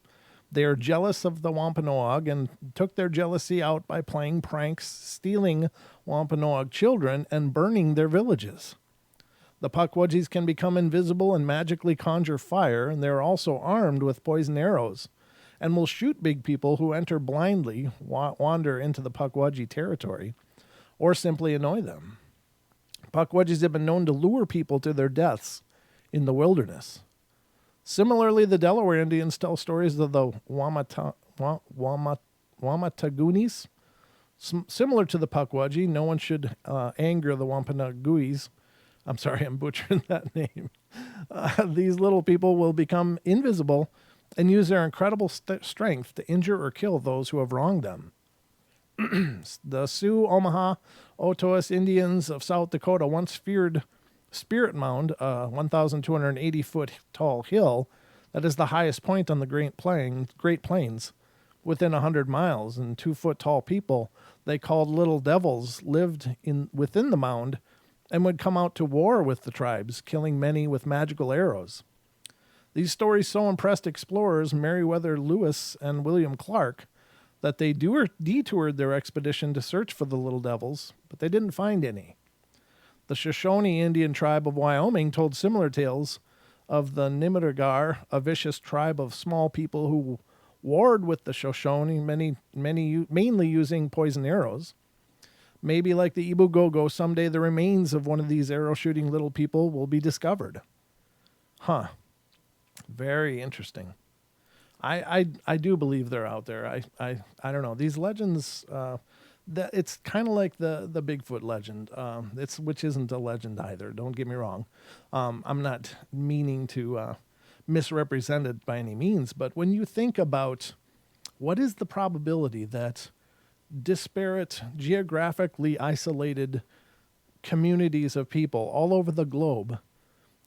They are jealous of the Wampanoag and took their jealousy out by playing pranks, stealing Wampanoag children, and burning their villages. The Pukwudgies can become invisible and magically conjure fire, and they are also armed with poison arrows and will shoot big people who enter blindly, wander into the Pukwudgie territory, or simply annoy them. Pukwudgies have been known to lure people to their deaths in the wilderness. Similarly, the Delaware Indians tell stories of the Wamatagunis. Similar to the Pukwudgie, no one should anger the Wampanoaguis. I'm sorry, I'm butchering that name. These little people will become invisible and use their incredible strength to injure or kill those who have wronged them. The Sioux, Omaha, Otoes Indians of South Dakota once feared Spirit Mound, a 1,280-foot tall hill that is the highest point on the Great Plains, within 100 miles, and 2-foot tall people they called little devils lived within the mound and would come out to war with the tribes, killing many with magical arrows. These stories so impressed explorers Meriwether Lewis and William Clark that they detoured their expedition to search for the little devils, but they didn't find any. The Shoshone Indian tribe of Wyoming told similar tales of the Nimrgar, a vicious tribe of small people who warred with the Shoshone, mainly using poison arrows. Maybe like the Ibugogo, someday the remains of one of these arrow-shooting little people will be discovered. Huh. Very interesting. I do believe they're out there. I don't know. These legends, it's kind of like the Bigfoot legend, which isn't a legend either. Don't get me wrong. I'm not meaning to misrepresent it by any means, but when you think about what is the probability that disparate, geographically isolated communities of people all over the globe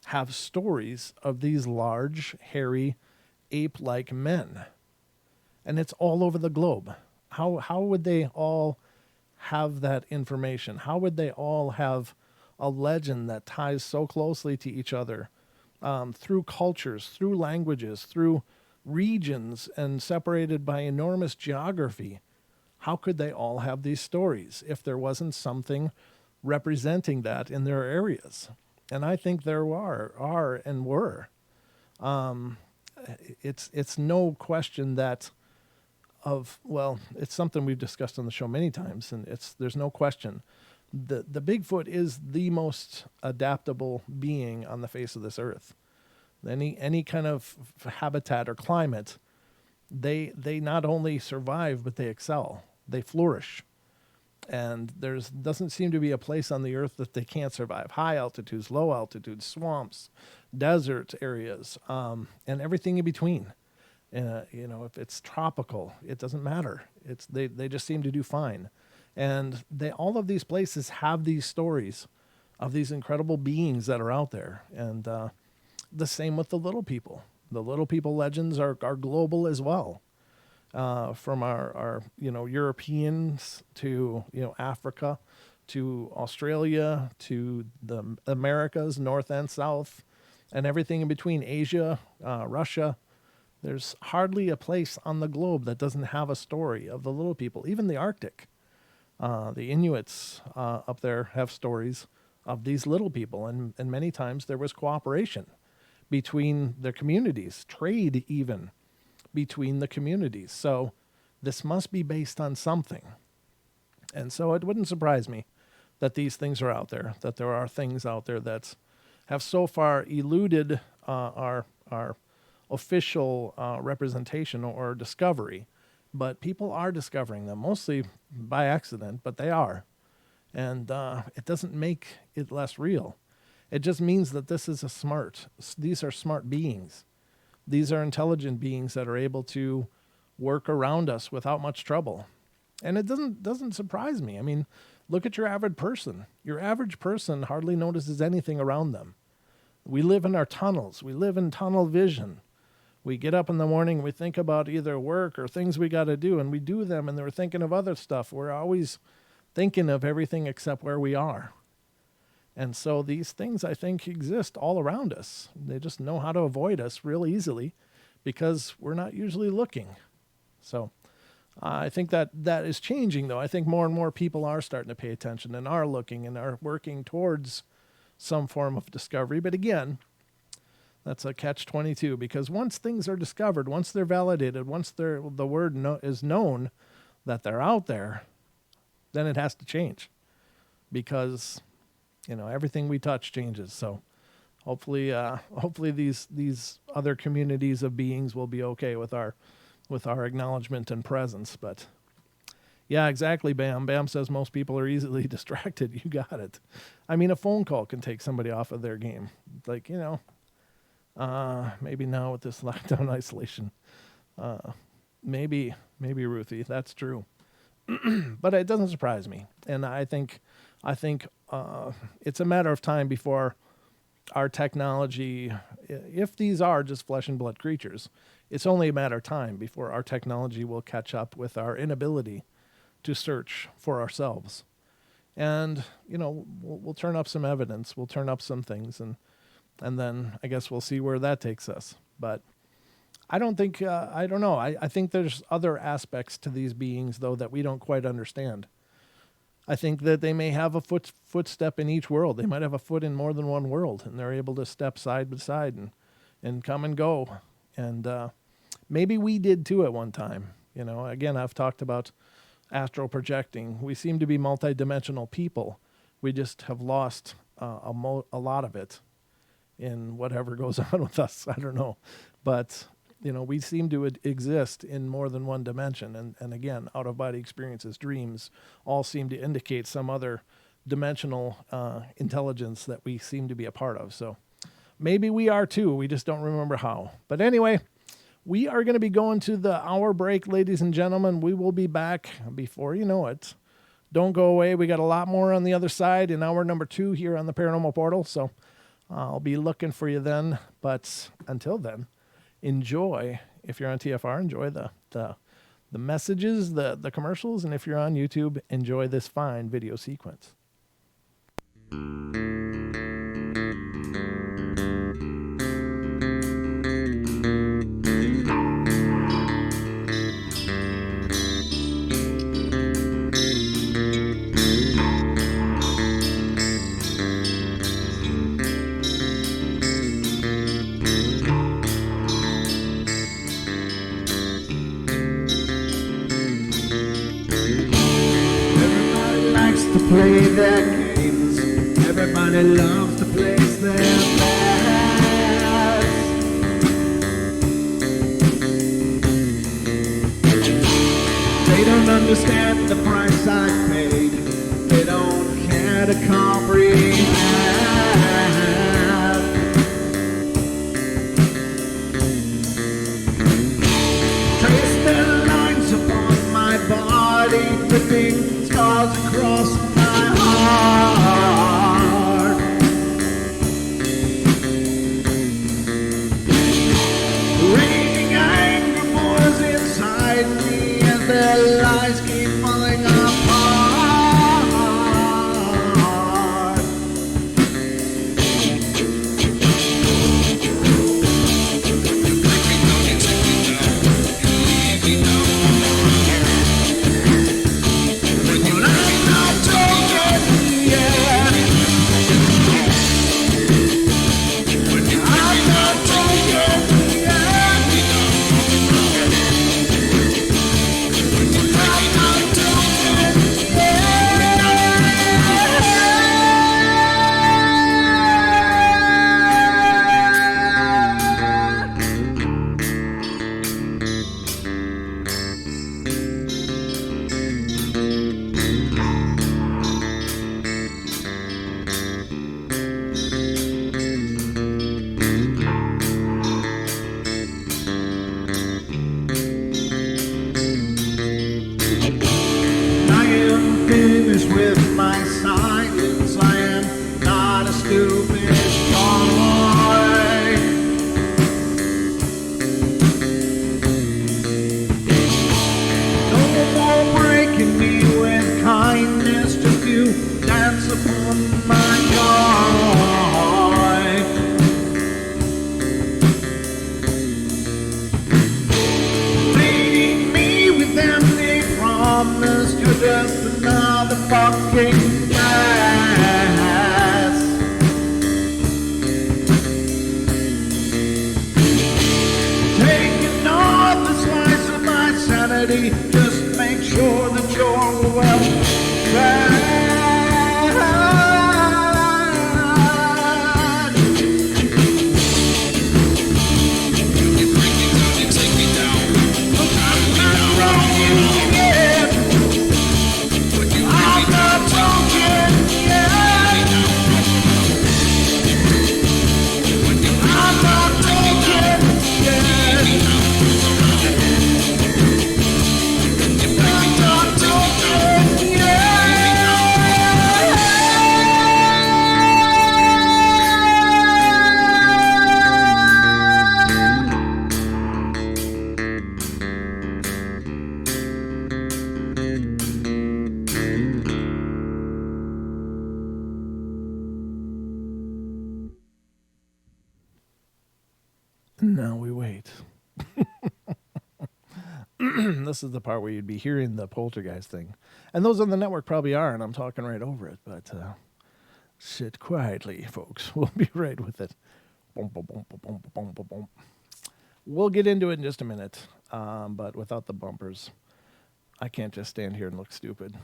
have stories of these large, hairy, ape-like men, and it's all over the globe. How would they all have that information? How would they all have a legend that ties so closely to each other through cultures, through languages, through regions, and separated by enormous geography? How could they all have these stories if there wasn't something representing that in their areas? And I think there are and were. It's no question that it's something we've discussed on the show many times, and there's no question. The Bigfoot is the most adaptable being on the face of this earth. Any kind of habitat or climate, they not only survive, but they excel. They flourish. And doesn't seem to be a place on the earth that they can't survive. High altitudes, low altitudes, swamps, desert areas, and everything in between. If it's tropical, it doesn't matter. They just seem to do fine. And all of these places have these stories of these incredible beings that are out there. And the same with the little people. The little people legends are global as well. From our Europeans to Africa, to Australia, to the Americas, North and South, and everything in between, Asia, Russia. There's hardly a place on the globe that doesn't have a story of the little people. Even the Arctic, the Inuits up there have stories of these little people, and many times there was cooperation between their communities, trade even between the communities. So this must be based on something. And so it wouldn't surprise me that these things are out there, that there are things out there that have so far eluded our official representation or discovery. But people are discovering them, mostly by accident, but they are. And it doesn't make it less real. It just means that these are smart beings. These are intelligent beings that are able to work around us without much trouble. And it doesn't surprise me. I mean, look at your average person. Your average person hardly notices anything around them. We live in our tunnels. We live in tunnel vision. We get up in the morning, we think about either work or things we got to do, and we do them, and we're thinking of other stuff. We're always thinking of everything except where we are. And so these things, I think, exist all around us. They just know how to avoid us real easily because we're not usually looking. So I think that is changing, though. I think more and more people are starting to pay attention and are looking and are working towards some form of discovery. But again, that's a catch-22, because once things are discovered, once they're validated, once the word is known that they're out there, then it has to change, because everything we touch changes. So hopefully these other communities of beings will be okay with our acknowledgement and presence. But yeah, exactly, Bam. Bam says most people are easily distracted. You got it. I mean, a phone call can take somebody off of their game. Like, maybe now with this lockdown isolation, maybe Ruthie, that's true. But it doesn't surprise me. And I think it's a matter of time before our technology, if these are just flesh and blood creatures, it's only a matter of time before our technology will catch up with our inability to search for ourselves. And, we'll turn up some evidence, we'll turn up some things, and then I guess we'll see where that takes us. But I don't think, I don't know. I think there's other aspects to these beings, though, that we don't quite understand. I think that they may have a footstep in each world. They might have a foot in more than one world, and they're able to step side by side and come and go. And maybe we did too at one time. Again, I've talked about astral projecting. We seem to be multidimensional people. We just have lost a lot of it in whatever goes on with us. I don't know. But we seem to exist in more than one dimension. And again, out-of-body experiences, dreams, all seem to indicate some other dimensional intelligence that we seem to be a part of. So maybe we are too. We just don't remember how. But anyway, we are going to be going to the hour break, ladies and gentlemen. We will be back before you know it. Don't go away. We got a lot more on the other side in hour number 2 here on the Paranormal Portal. So I'll be looking for you then. But until then, enjoy, if you're on TFR, enjoy the messages, the commercials, and if you're on YouTube, enjoy this fine video sequence. Play their games. Everybody loves to place their bets. They don't understand the price I paid. They don't care to comprehend. Trace their lines upon my body, ripping scars across my heart. Raging anger boils inside me as their lies keep falling apart. With my silence, I am not a stupid boy. No more breaking me with kindness, just you dance upon my joy. Leading me with empty promise, you're just another fucking mess. Taking off the slice of my sanity, just make sure that you're well fed. Yeah. wait. This is the part where you'd be hearing the poltergeist thing. And those on the network probably are, and I'm talking right over it. But sit quietly, folks. We'll be right with it. Boom, boom, boom, boom, boom, boom, boom, boom. We'll get into it in just a minute, but without the bumpers. I can't just stand here and look stupid.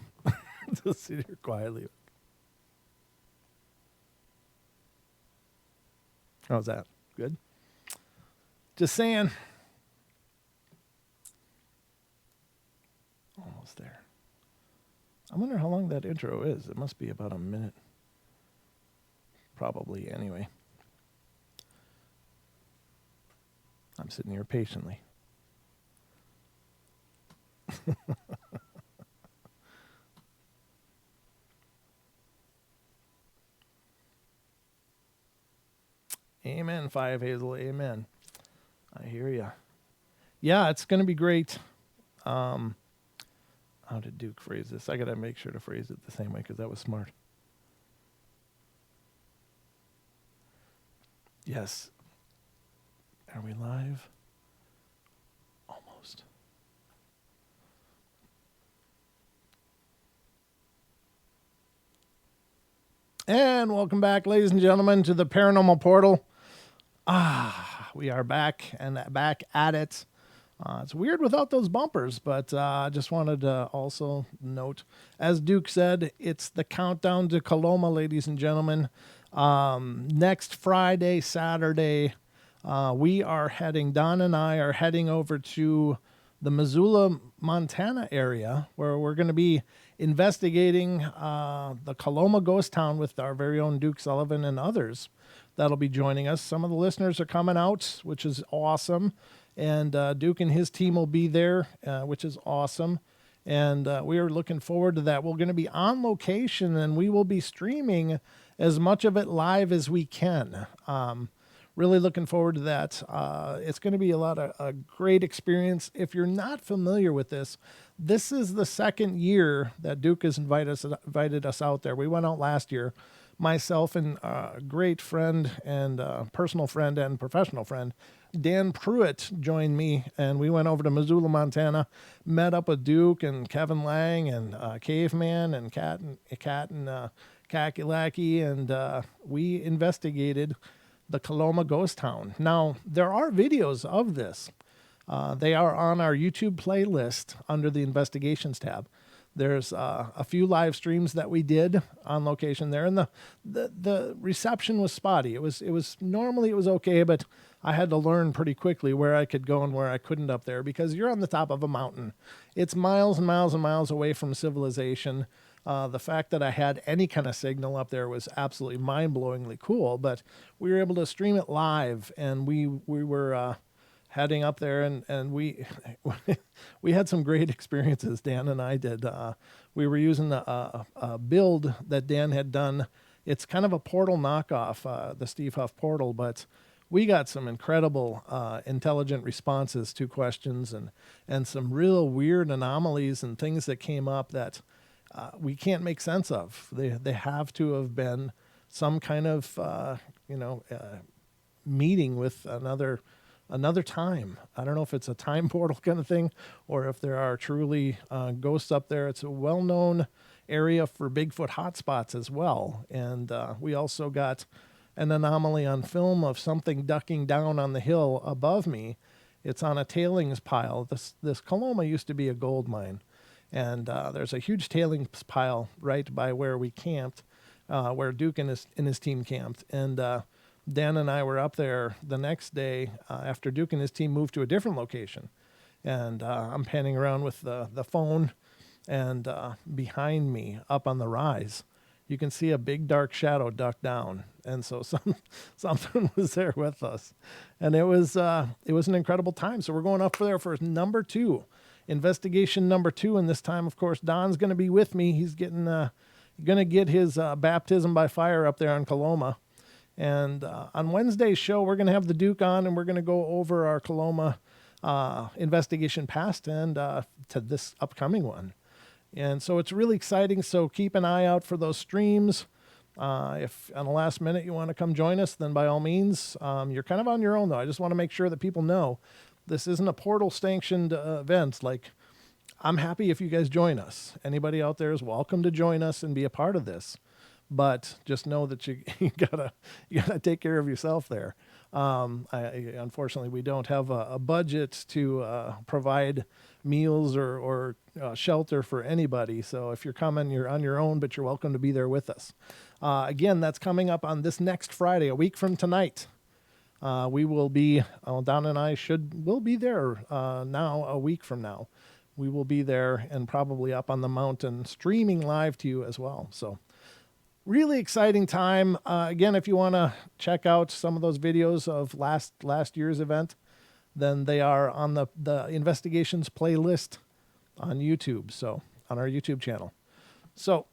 Just sit here quietly. How's that? Good? Just saying. Almost there. I wonder how long that intro is. It must be about a minute. Probably, anyway. I'm sitting here patiently. Amen, 5 Hazel. Amen. I hear ya. Yeah, it's going to be great. How did Duke phrase this? I got to make sure to phrase it the same way because that was smart. Yes. Are we live? Almost. And welcome back, ladies and gentlemen, to the Paranormal Portal. We are back and back at it. It's weird without those bumpers, but I just wanted to also note, as Duke said, it's the countdown to Coloma, ladies and gentlemen. Next Friday, Saturday, Don and I are heading over to the Missoula, Montana area, where we're going to be investigating the Coloma ghost town with our very own Duke Sullivan and others that'll be joining us. Some of the listeners are coming out, which is awesome. And Duke and his team will be there, which is awesome. And we are looking forward to that. We're going to be on location, and we will be streaming as much of it live as we can. Really looking forward to that. It's going to be a great experience. If you're not familiar with this, this is the second year that Duke has invited us out there. We went out last year. Myself and a great friend and personal friend and professional friend, Dan Pruitt, joined me, and we went over to Missoula, Montana, met up with Duke and Kevin Lang and Caveman and Cat and Kakalaki, and we investigated the Coloma ghost town. Now, there are videos of this. They are on our YouTube playlist under the investigations tab. There's a few live streams that we did on location there, and the reception was spotty. It was normally it was okay, but I had to learn pretty quickly where I could go and where I couldn't up there, because you're on the top of a mountain. It's miles and miles and miles away from civilization. The fact that I had any kind of signal up there was absolutely mind-blowingly cool, but we were able to stream it live, and we were heading up there, and we had some great experiences. Dan and I did. We were using a build that Dan had done. It's kind of a portal knockoff, the Steve Huff portal, but we got some incredible intelligent responses to questions and some real weird anomalies and things that came up that we can't make sense of. They have to have been some kind of meeting with another time. I don't know if it's a time portal kind of thing or if there are truly ghosts up there. It's a well-known area for Bigfoot hotspots as well. And we also got an anomaly on film of something ducking down on the hill above me. It's on a tailings pile. This Coloma used to be a gold mine. And there's a huge tailings pile right by where we camped, where Duke and his team camped. And Dan and I were up there the next day after Duke and his team moved to a different location. And I'm panning around with the phone, and behind me, up on the rise, you can see a big dark shadow duck down. And so something was there with us. And it was an incredible time. So we're going up there for number 2, investigation number 2. And this time, of course, Don's going to be with me. He's going to get his baptism by fire up there on Coloma. And on Wednesday's show, we're going to have the Duke on, and we're going to go over our Coloma investigation past and to this upcoming one. And so it's really exciting. So keep an eye out for those streams. If on the last minute you want to come join us, then by all means, you're kind of on your own though. I just want to make sure that people know this isn't a portal sanctioned event. Like, I'm happy if you guys join us. Anybody out there is welcome to join us and be a part of this. But just know that you gotta take care of yourself there. Unfortunately, we don't have a budget to provide meals or shelter for anybody. So if you're coming, you're on your own, but you're welcome to be there with us. Again, that's coming up on this next Friday, a week from tonight. We will be, Don and I will be there now, a week from now. We will be there and probably up on the mountain streaming live to you as well. So really exciting time. Again, if you want to check out some of those videos of last year's event, then they are on the investigations playlist on YouTube. So on our YouTube channel. So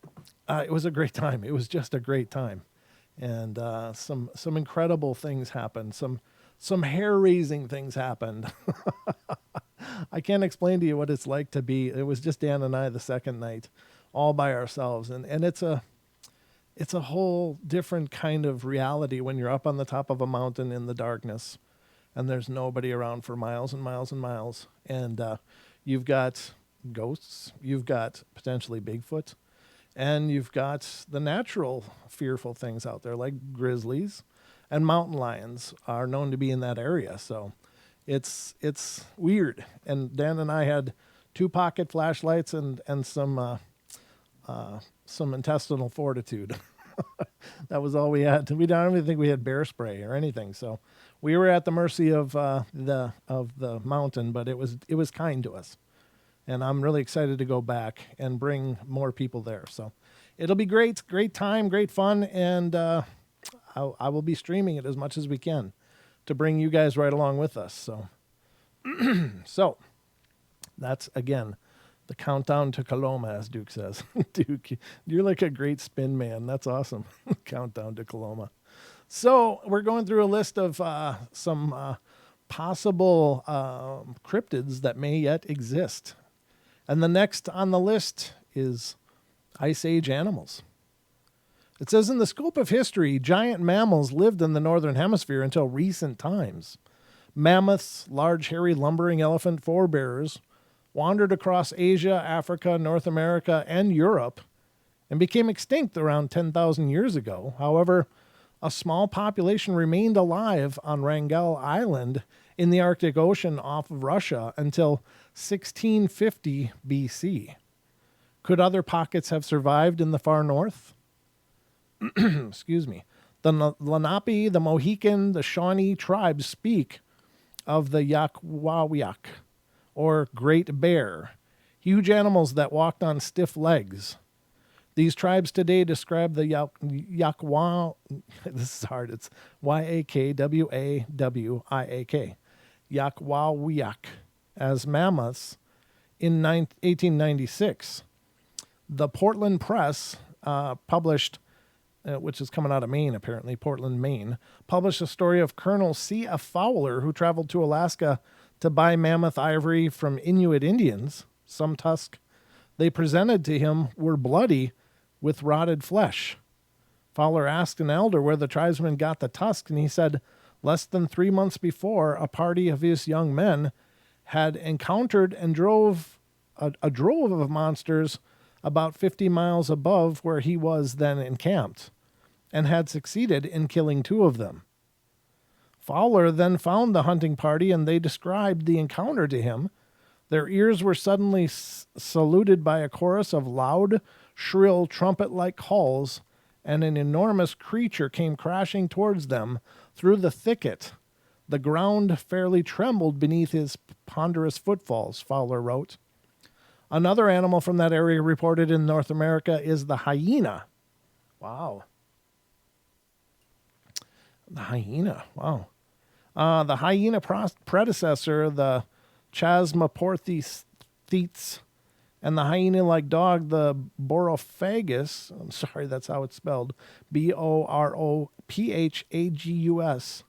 it was a great time. It was just a great time. And some incredible things happened. Some hair-raising things happened. I can't explain to you what it's like to be. It was just Dan and I the second night, all by ourselves, and it's a whole different kind of reality when you're up on the top of a mountain in the darkness, and there's nobody around for miles and miles and miles, and you've got ghosts, you've got potentially Bigfoot, and you've got the natural fearful things out there like grizzlies, and mountain lions are known to be in that area. So it's weird. And Dan and I had 2 pocket flashlights and some intestinal fortitude. That was all we had. We don't even think we had bear spray or anything. So we were at the mercy of the mountain, but it was kind to us. And I'm really excited to go back and bring more people there. So it'll be great time, great fun, and I will be streaming it as much as we can to bring you guys right along with us. So, so that's, again, the countdown to Coloma, as Duke says. Duke, you're like a great spin man. That's awesome. Countdown to Coloma. So we're going through a list of some possible cryptids that may yet exist. And the next on the list is Ice Age animals. It says, in the scope of history, giant mammals lived in the northern hemisphere until recent times. Mammoths, large hairy lumbering elephant forebears, wandered across Asia, Africa, North America, and Europe, and became extinct around 10,000 years ago. However, a small population remained alive on Wrangel Island in the Arctic Ocean off of Russia until 1650 BC. Could other pockets have survived in the far north? Excuse me. The Lenape, the Mohican, the Shawnee tribes speak of the Yakwawiak, or Great Bear, huge animals that walked on stiff legs. These tribes today describe the Yakwa. This is hard. It's Yakwawiak, Yakwawiak, as mammoths in 1896. The Portland Press published, which is coming out of Maine apparently, Portland, Maine, published a story of Colonel C.F. Fowler, who traveled to Alaska to buy mammoth ivory from Inuit Indians. Some tusk they presented to him were bloody with rotted flesh. Fowler asked an elder where the tribesmen got the tusk, and he said less than 3 months before, a party of his young men had encountered and drove a drove of monsters about 50 miles above where he was then encamped, and had succeeded in killing 2 of them. Fowler then found the hunting party, and they described the encounter to him. Their ears were suddenly saluted by a chorus of loud, shrill, trumpet-like calls, and an enormous creature came crashing towards them through the thicket. The ground fairly trembled beneath his ponderous footfalls, Fowler wrote. Another animal from that area reported in North America is the hyena. Wow. The hyena, wow. The hyena predecessor, the Chasmoporthetes, and the hyena-like dog, the Borophagus, I'm sorry, that's how it's spelled, Borophagus,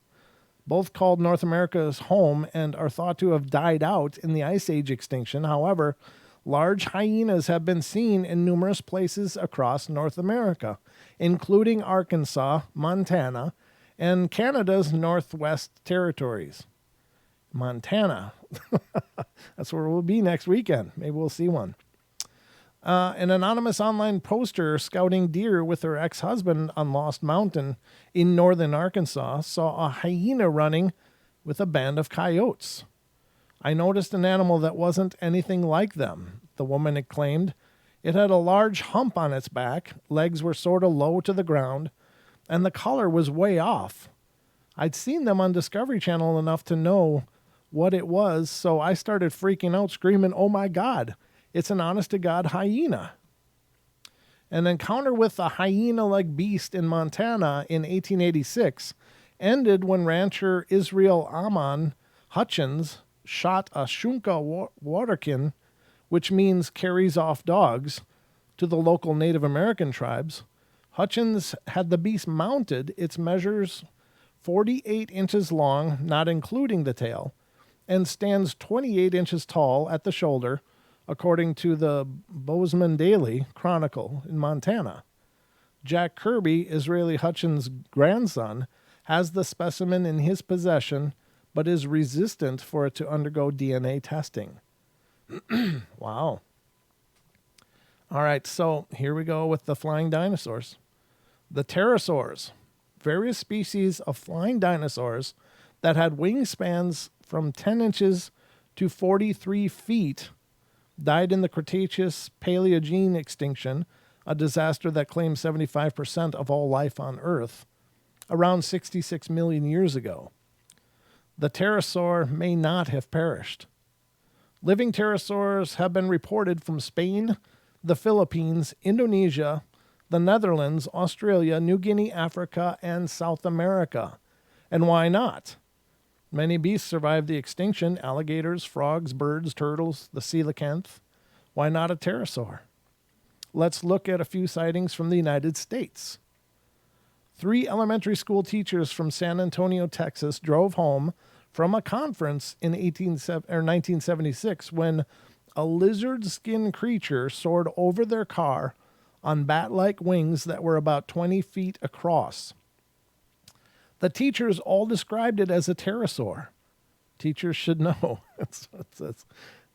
both called North America's home and are thought to have died out in the Ice Age extinction. However, Large hyenas have been seen in numerous places across North America, including Arkansas, Montana, and Canada's Northwest Territories. Montana. That's where we'll be next weekend. Maybe we'll see one. An anonymous online poster scouting deer with her ex-husband on Lost Mountain in northern Arkansas saw a hyena running with a band of coyotes. I noticed an animal that wasn't anything like them, the woman had claimed. It had a large hump on its back, legs were sort of low to the ground, and the color was way off. I'd seen them on Discovery Channel enough to know what it was, so I started freaking out, screaming, "Oh my God, it's an honest-to-God hyena." An encounter with a hyena-like beast in Montana in 1886 ended when rancher Israel Amon Hutchins shot a Shunka waterkin, which means carries off dogs, to the local Native American tribes. Hutchins had the beast mounted. It measures 48 inches long, not including the tail, and stands 28 inches tall at the shoulder, according to the Bozeman Daily Chronicle in Montana. Jack Kirby, Israeli Hutchins' grandson, has the specimen in his possession, but is resistant for it to undergo DNA testing. Wow. All right, so here we go with the flying dinosaurs. The pterosaurs, various species of flying dinosaurs that had wingspans from 10 inches to 43 feet, died in the Cretaceous Paleogene extinction, a disaster that claimed 75% of all life on Earth, around 66 million years ago. The pterosaur may not have perished. Living pterosaurs have been reported from Spain, the Philippines, Indonesia, the Netherlands, Australia, New Guinea, Africa, and South America. And why not? Many beasts survived the extinction: alligators, frogs, birds, turtles, the coelacanth. Why not a pterosaur? Let's look at a few sightings from the United States. 3 elementary school teachers from San Antonio, Texas, drove home from a conference in 1976 when a lizard skin creature soared over their car on bat-like wings that were about 20 feet across. The teachers all described it as a pterosaur. Teachers should know.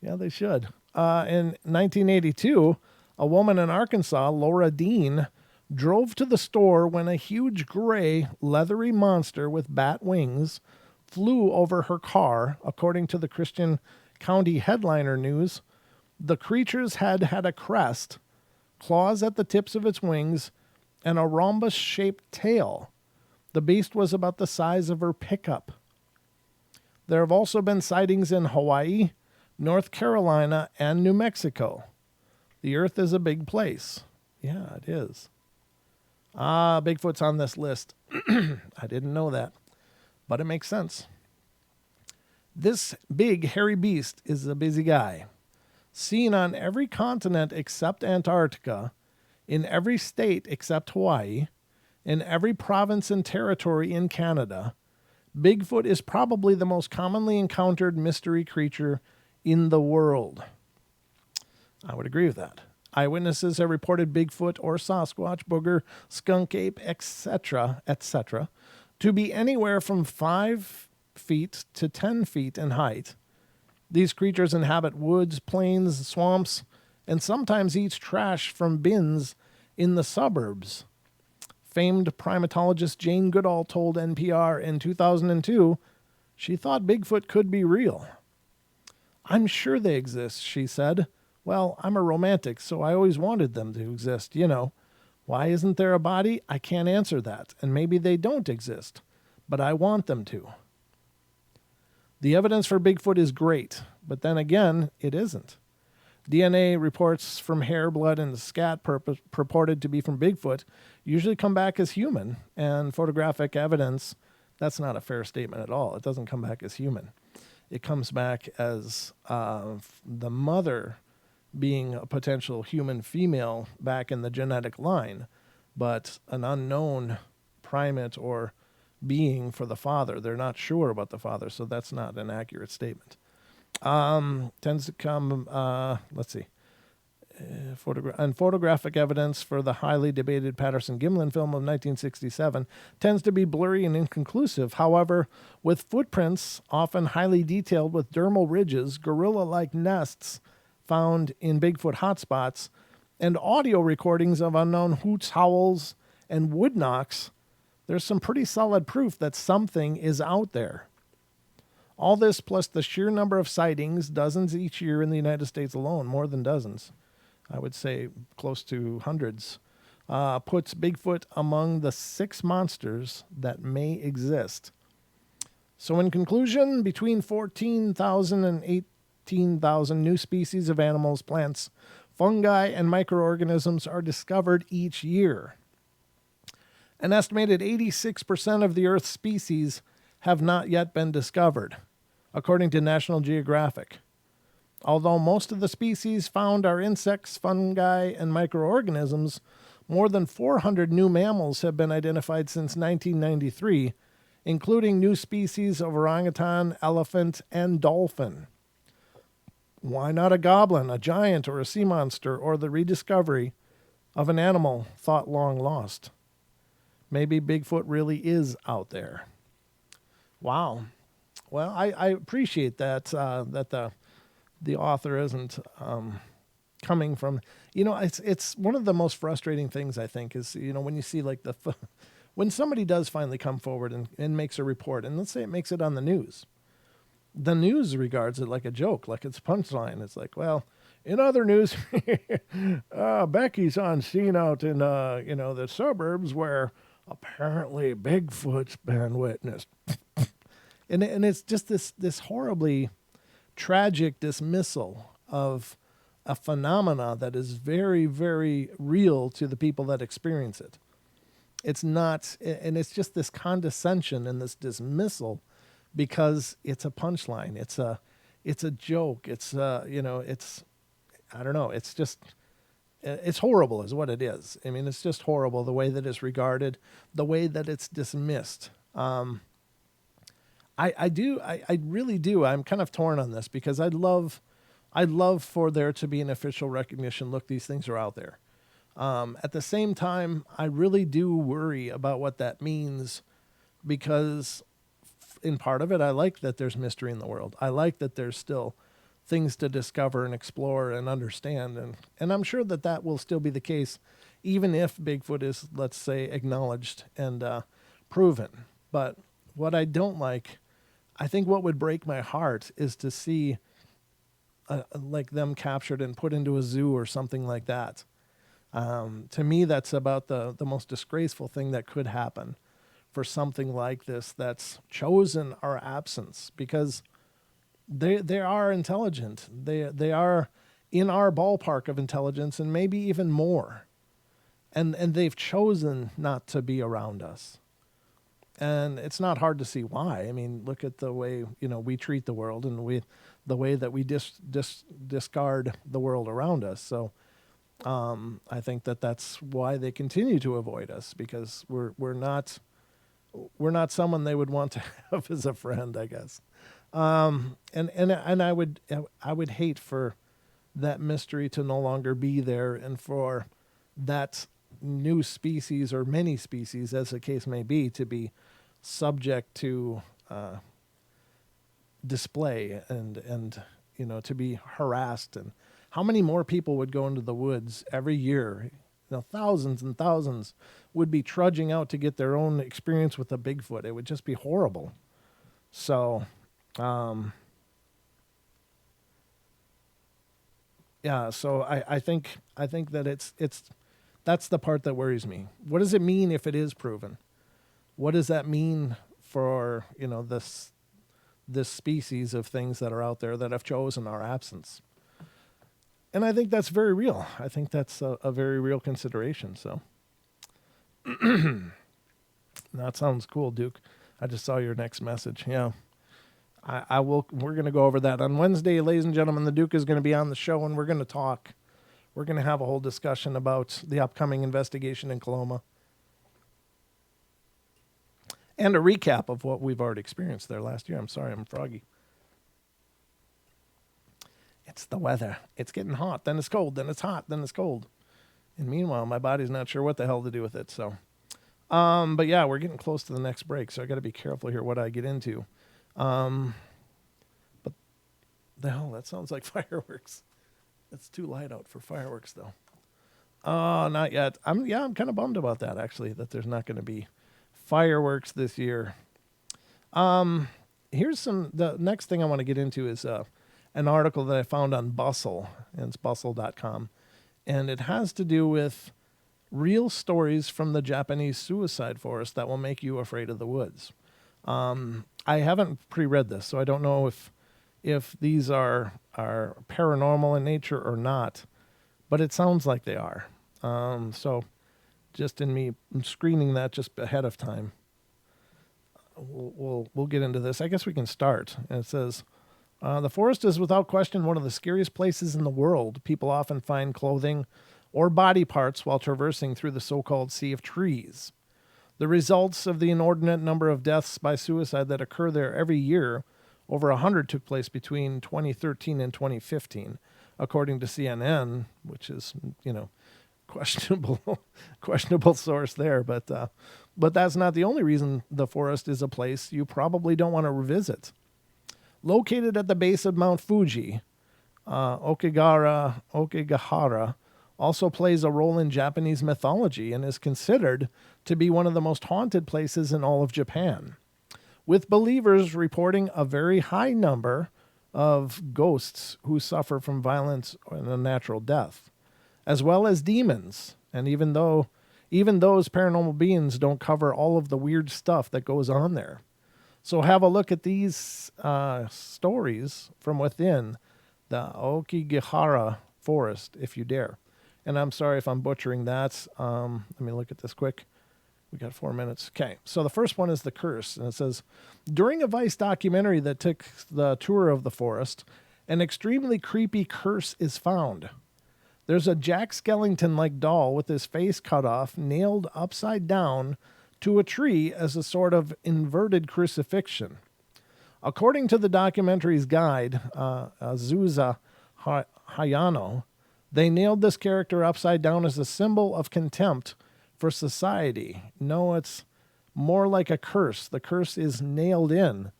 Yeah, they should. In 1982, a woman in Arkansas, Laura Dean, drove to the store when a huge gray, leathery monster with bat wings flew over her car, according to the Christian County Headliner News. The creature's head had a crest, claws at the tips of its wings, and a rhombus-shaped tail. The beast was about the size of her pickup. There have also been sightings in Hawaii, North Carolina, and New Mexico. The Earth is a big place. Yeah, it is. Bigfoot's on this list. I didn't know that, but it makes sense. This big, hairy beast is a busy guy. Seen on every continent except Antarctica, in every state except Hawaii, in every province and territory in Canada, Bigfoot is probably the most commonly encountered mystery creature in the world. I would agree with that. Eyewitnesses have reported Bigfoot or Sasquatch, booger, skunk ape, etc., to be anywhere from 5 feet to 10 feet in height. These creatures inhabit woods, plains, swamps, and sometimes eat trash from bins in the suburbs. Famed primatologist Jane Goodall told NPR in 2002 she thought Bigfoot could be real. "I'm sure they exist," she said. "Well, I'm a romantic, so I always wanted them to exist, you know. Why isn't there a body? I can't answer that, and maybe they don't exist, but I want them to." The evidence for Bigfoot is great, but then again, it isn't. DNA reports from hair, blood, and scat purported to be from Bigfoot usually come back as human, and photographic evidence, that's not a fair statement at all. It doesn't come back as human. It comes back as the mother being a potential human female back in the genetic line, but an unknown primate or being for the father. They're not sure about the father, so that's not an accurate statement. Tends to come, let's see. photographic evidence for the highly debated Patterson-Gimlin film of 1967 tends to be blurry and inconclusive. However, with footprints often highly detailed with dermal ridges, gorilla-like nests found in Bigfoot hotspots, and audio recordings of unknown hoots, howls, and wood knocks, there's some pretty solid proof that something is out there. All this plus the sheer number of sightings, dozens each year in the United States alone, more than dozens, I would say close to hundreds, puts Bigfoot among the 6 monsters that may exist. So in conclusion, between 14,000 and 18,000 new species of animals, plants, fungi, and microorganisms are discovered each year. An estimated 86% of the Earth's species have not yet been discovered, according to National Geographic. Although most of the species found are insects, fungi, and microorganisms, more than 400 new mammals have been identified since 1993, including new species of orangutan, elephant, and dolphin. Why not a goblin, a giant, or a sea monster, or the rediscovery of an animal thought long lost? Maybe Bigfoot really is out there. Wow. Well, I appreciate that the author isn't coming from, it's one of the most frustrating things, I think, is, when you see like when somebody does finally come forward and makes a report, and let's say it makes it on the news regards it like a joke, like it's a punchline. It's like, well, in other news, Becky's on scene out in, the suburbs where apparently Bigfoot's been witnessed. and it's just this horribly tragic dismissal of a phenomena that is very, very real to the people that experience it. It's not, and it's just this condescension and this dismissal because it's a punchline. It's a joke. It's, I don't know. It's just, it's horrible is what it is. I mean, it's just horrible the way that it's regarded, the way that it's dismissed. I really do. I'm kind of torn on this because I'd love for there to be an official recognition. Look, these things are out there. At the same time, I really do worry about what that means because in part of it, I like that there's mystery in the world. I like that there's still things to discover and explore and understand. And I'm sure that will still be the case, even if Bigfoot is, let's say, acknowledged and proven. But what I don't like, I think what would break my heart is to see like them captured and put into a zoo or something like that. To me, that's about the most disgraceful thing that could happen for something like this that's chosen our absence because they are intelligent. They are in our ballpark of intelligence and maybe even more. And they've chosen not to be around us. And it's not hard to see why. I mean, look at the way, we treat the world and the way that we discard the world around us. So I think that's why they continue to avoid us because we're not someone they would want to have as a friend, I guess. And I would hate for that mystery to no longer be there and for that new species or many species, as the case may be, to be subject to display and to be harassed. And how many more people would go into the woods every year? Thousands and thousands would be trudging out to get their own experience with a Bigfoot. It would just be horrible. So, yeah. So I think that that's the part that worries me. What does it mean if it is proven? What does that mean for this species of things that are out there that have chosen our absence? And I think that's very real. I think that's a very real consideration. So that sounds cool, Duke. I just saw your next message. Yeah. I will. We're going to go over that on Wednesday, ladies and gentlemen. The Duke is going to be on the show, and we're going to talk. We're going to have a whole discussion about the upcoming investigation in Coloma and a recap of what we've already experienced there last year. I'm sorry, I'm froggy. It's the weather. It's getting hot, then it's cold, then it's hot, then it's cold. And meanwhile, my body's not sure what the hell to do with it. So, but yeah, we're getting close to the next break, so I got to be careful here what I get into. But the hell, that sounds like fireworks. It's too light out for fireworks, though. Oh, not yet. I'm kind of bummed about that, actually, that there's not going to be fireworks this year. The next thing I want to get into is an article that I found on Bustle, and it's bustle.com, and it has to do with real stories from the Japanese suicide forest that will make you afraid of the woods. I haven't pre-read this, so I don't know if these are paranormal in nature or not, but it sounds like they are. So just in me screening that just ahead of time, we'll get into this. I guess we can start. And it says, the forest is without question one of the scariest places in the world. People often find clothing or body parts while traversing through the so-called sea of trees. The results of the inordinate number of deaths by suicide that occur there every year, over 100 took place between 2013 and 2015, according to CNN, which is, questionable source there. But that's not the only reason the forest is a place you probably don't want to revisit. Located at the base of Mount Fuji, Okigahara also plays a role in Japanese mythology and is considered to be one of the most haunted places in all of Japan, with believers reporting a very high number of ghosts who suffer from violence and a natural death, as well as demons. And even those paranormal beings don't cover all of the weird stuff that goes on there. So have a look at these stories from within the Okigahara forest, if you dare. And I'm sorry if I'm butchering that. Let me look at this quick. We got 4 minutes. Okay, so the first one is the curse. And it says, during a Vice documentary that took the tour of the forest, an extremely creepy curse is found. There's a Jack Skellington-like doll with his face cut off, nailed upside down to a tree as a sort of inverted crucifixion. According to the documentary's guide, Azusa Hayano, they nailed this character upside down as a symbol of contempt for society. No, it's more like a curse. The curse is nailed in.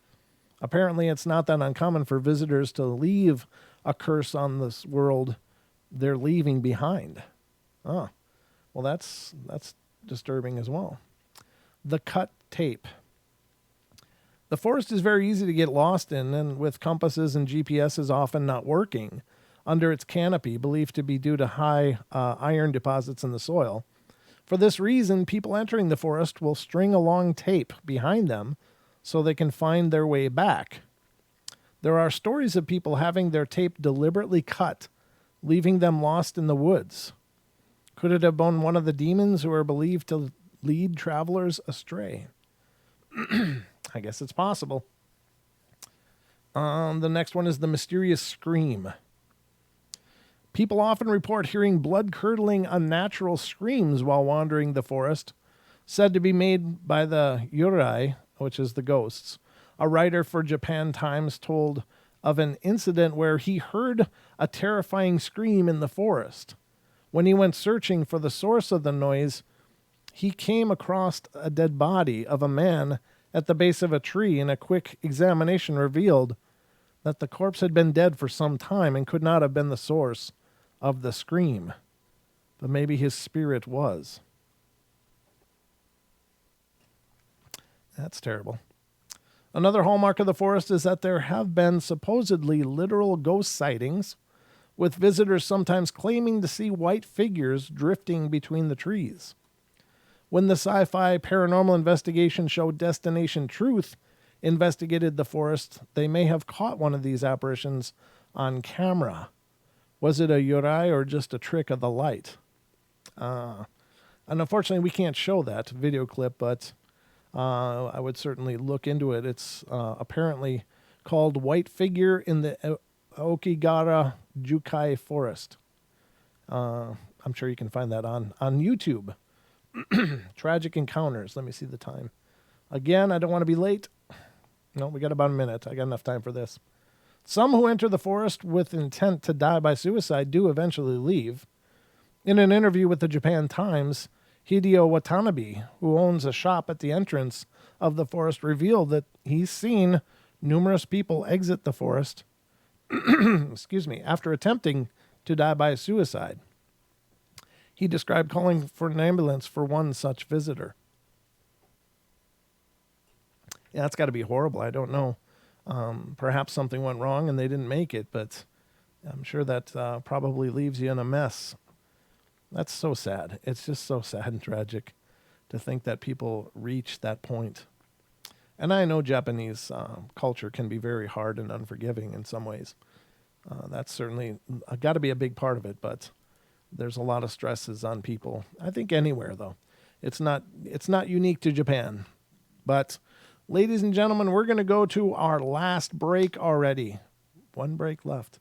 Apparently, it's not that uncommon for visitors to leave a curse on this world they're leaving behind. Oh, well, that's disturbing as well. The cut tape. The forest is very easy to get lost in, and with compasses and GPSs often not working under its canopy, believed to be due to high iron deposits in the soil. For this reason, people entering the forest will string a long tape behind them so they can find their way back. There are stories of people having their tape deliberately cut, leaving them lost in the woods. Could it have been one of the demons who are believed to lead travelers astray? I guess it's possible. The next one is the mysterious scream. People often report hearing blood-curdling, unnatural screams while wandering the forest, said to be made by the Yurai, which is the ghosts. A writer for Japan Times told of an incident where he heard a terrifying scream in the forest. When he went searching for the source of the noise, he came across a dead body of a man at the base of a tree, and a quick examination revealed that the corpse had been dead for some time and could not have been the source of the scream, but maybe his spirit was. That's terrible. Another hallmark of the forest is that there have been supposedly literal ghost sightings, with visitors sometimes claiming to see white figures drifting between the trees. When the sci-fi paranormal investigation show Destination Truth investigated the forest, they may have caught one of these apparitions on camera. Was it a Yurai or just a trick of the light? And unfortunately, we can't show that video clip, but I would certainly look into it. It's apparently called White Figure in the Okigahara Jukai Forest. I'm sure you can find that on YouTube. Tragic encounters. Let me see the time. Again, I don't want to be late. No, we got about a minute. I got enough time for this. Some who enter the forest with intent to die by suicide do eventually leave. In an interview with the Japan Times, Hideo Watanabe, who owns a shop at the entrance of the forest, revealed that he's seen numerous people exit the forest after attempting to die by suicide. He described calling for an ambulance for one such visitor. Yeah, that's got to be horrible. I don't know. Perhaps something went wrong and they didn't make it, but I'm sure that probably leaves you in a mess. That's so sad. It's just so sad and tragic to think that people reach that point. And I know Japanese culture can be very hard and unforgiving in some ways. That's certainly got to be a big part of it, but there's a lot of stresses on people. I think anywhere, though. It's not unique to Japan. But, ladies and gentlemen, we're going to go to our last break already. One break left.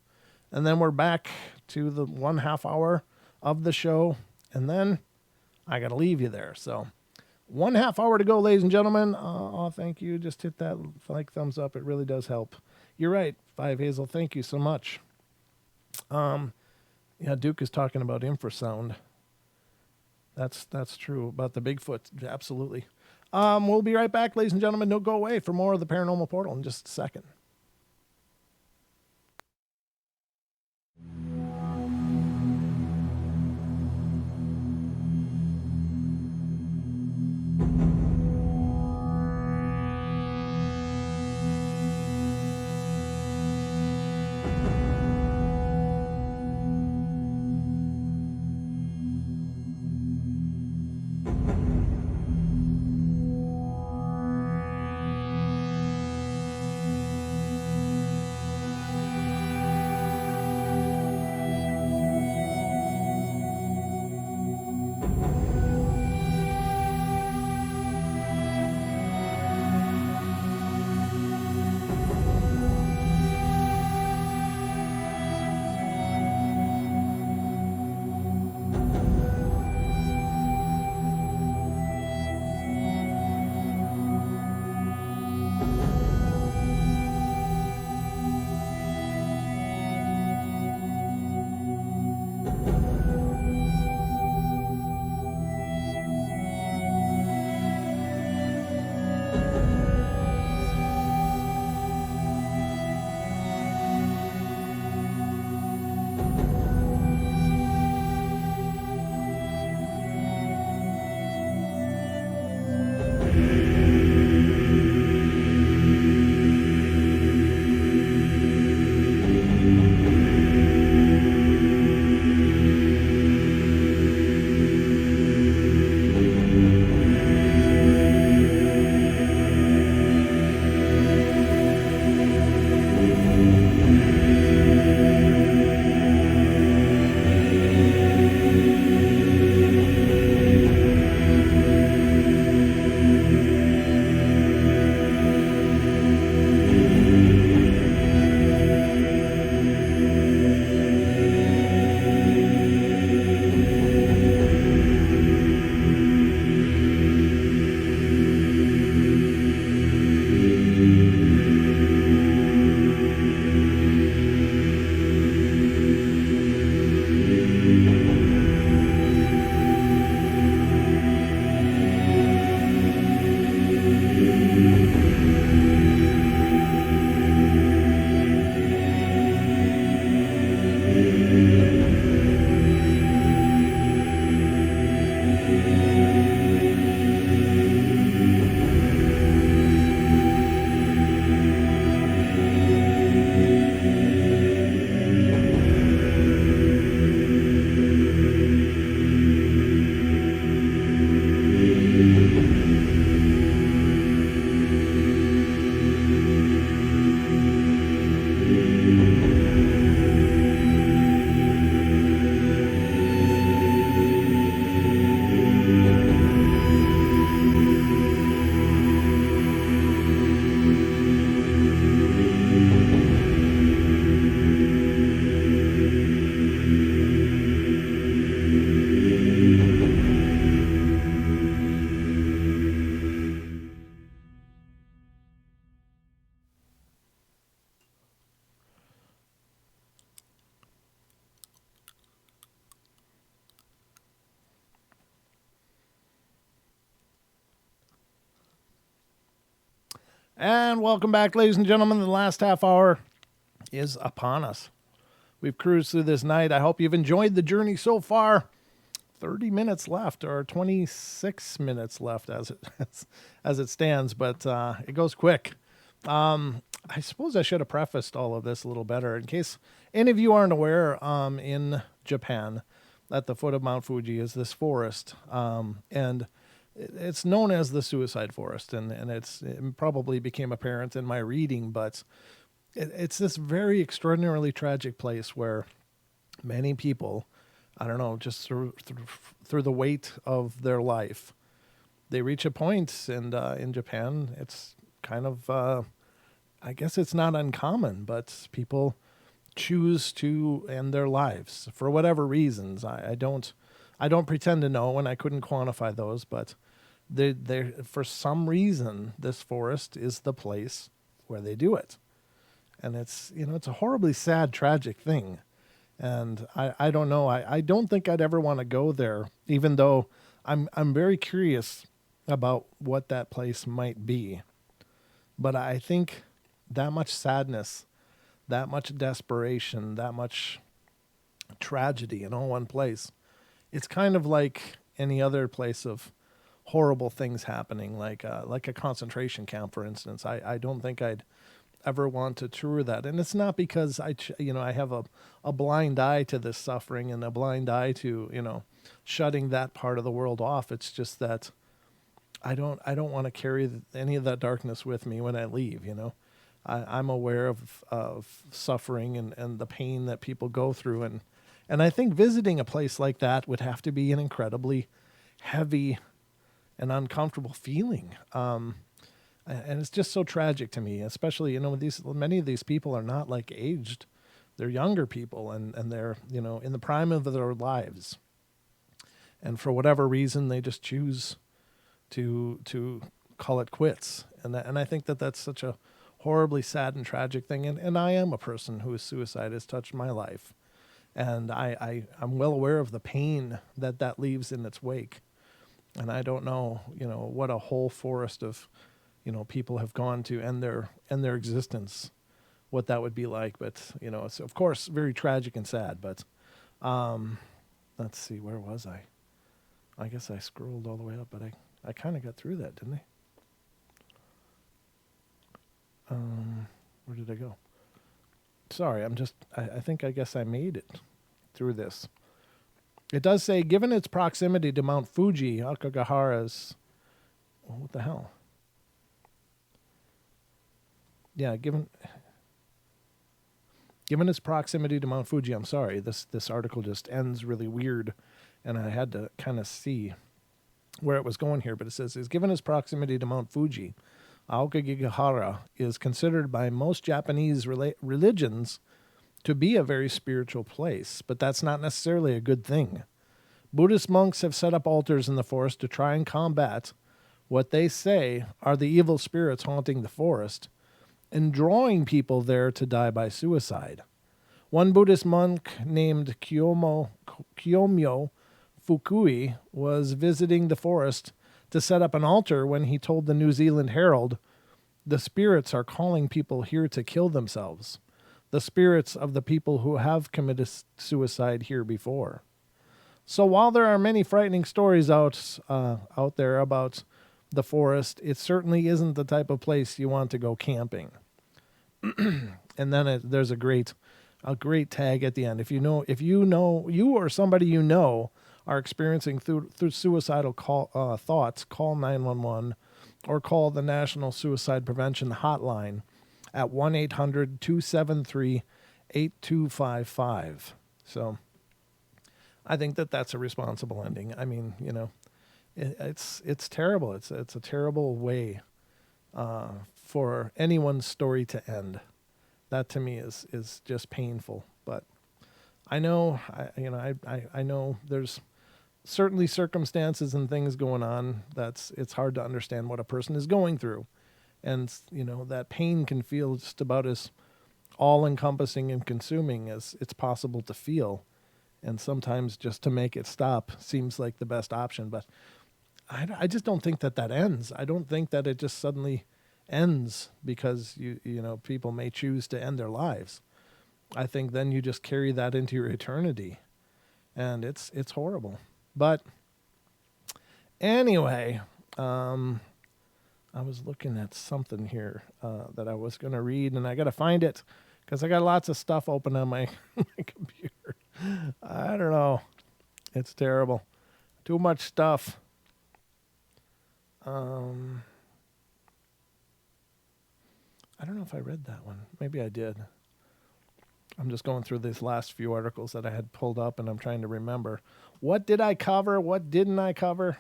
And then we're back to the 1/2 hour of the show. And then I got to leave you there. So 1/2 hour to go, ladies and gentlemen. Oh, thank you. Just hit that like thumbs up. It really does help. You're right. 5 Hazel. Thank you so much. Yeah, Duke is talking about infrasound. That's true about the Bigfoot. Absolutely. We'll be right back, ladies and gentlemen. Don't go away for more of the Paranormal Portal in just a second. And welcome back, ladies and gentlemen. The last half hour is upon us. We've cruised through this night. I hope you've enjoyed the journey so far. 30 minutes left, or 26 minutes left as it stands, but it goes quick. I suppose I should have prefaced all of this a little better in case any of you aren't aware. In Japan, at the foot of Mount Fuji, is this forest, and it's known as the suicide forest, and it probably became apparent in my reading, but it's this very extraordinarily tragic place where many people, I don't know, just through the weight of their life, they reach a point, and in Japan, it's kind of, I guess it's not uncommon, but people choose to end their lives for whatever reasons. I don't pretend to know, and I couldn't quantify those, but they for some reason this forest is the place where they do it, and it's it's a horribly sad, tragic thing, and I don't know. I don't think I'd ever want to go there, even though I'm very curious about what that place might be, but I think that much sadness, that much desperation, that much tragedy in all one place. It's kind of like any other place of horrible things happening, like a concentration camp, for instance. I don't think I'd ever want to tour that, and it's not because I have a blind eye to this suffering and a blind eye to shutting that part of the world off. It's just that I don't want to carry any of that darkness with me when I leave. I'm aware of suffering and the pain that people go through, and I think visiting a place like that would have to be an incredibly heavy and uncomfortable feeling. And it's just so tragic to me, especially, many of these people are not like aged. They're younger people, and they're, in the prime of their lives. And for whatever reason, they just choose to call it quits. And I think that that's such a horribly sad and tragic thing. And I am a person whose suicide has touched my life. And I'm well aware of the pain that leaves in its wake. And I don't know, what a whole forest of, people have gone to end their existence, what that would be like. But, it's of course very tragic and sad. But let's see, where was I? I guess I scrolled all the way up, but I kind of got through that, didn't I? Where did I go? Sorry, I guess I made it through this. It does say, given its proximity to Mount Fuji, Akagahara's... Well, what the hell? Yeah, given its proximity to Mount Fuji, I'm sorry, this article just ends really weird, and I had to kind of see where it was going here, but it says, given its proximity to Mount Fuji, Aokigahara is considered by most Japanese religions to be a very spiritual place, but that's not necessarily a good thing. Buddhist monks have set up altars in the forest to try and combat what they say are the evil spirits haunting the forest and drawing people there to die by suicide. One Buddhist monk named Kyomyo Fukui was visiting the forest to set up an altar when he told the New Zealand Herald, "The spirits are calling people here to kill themselves. The spirits of the people who have committed suicide here before." So while there are many frightening stories out there about the forest, it certainly isn't the type of place you want to go camping. And then there's a great tag at the end. If you or somebody you know are experiencing through suicidal thoughts, call 911 or call the National Suicide Prevention Hotline at 1-800-273-8255. So I think that's a responsible ending. I mean, it's terrible. It's a terrible way for anyone's story to end. That to me is just painful. But I know, I know there's certainly circumstances and things going on it's hard to understand what a person is going through. And, that pain can feel just about as all-encompassing and consuming as it's possible to feel. And sometimes just to make it stop seems like the best option. But I just don't think that ends. I don't think that it just suddenly ends because people may choose to end their lives, I think then you just carry that into your eternity, and it's horrible. But anyway, I was looking at something here that I was going to read, and I got to find it because I got lots of stuff open on my, my computer. I don't know. It's terrible. Too much stuff. I don't know if I read that one. Maybe I did. I'm just going through these last few articles that I had pulled up, and I'm trying to remember. What did I cover? What didn't I cover?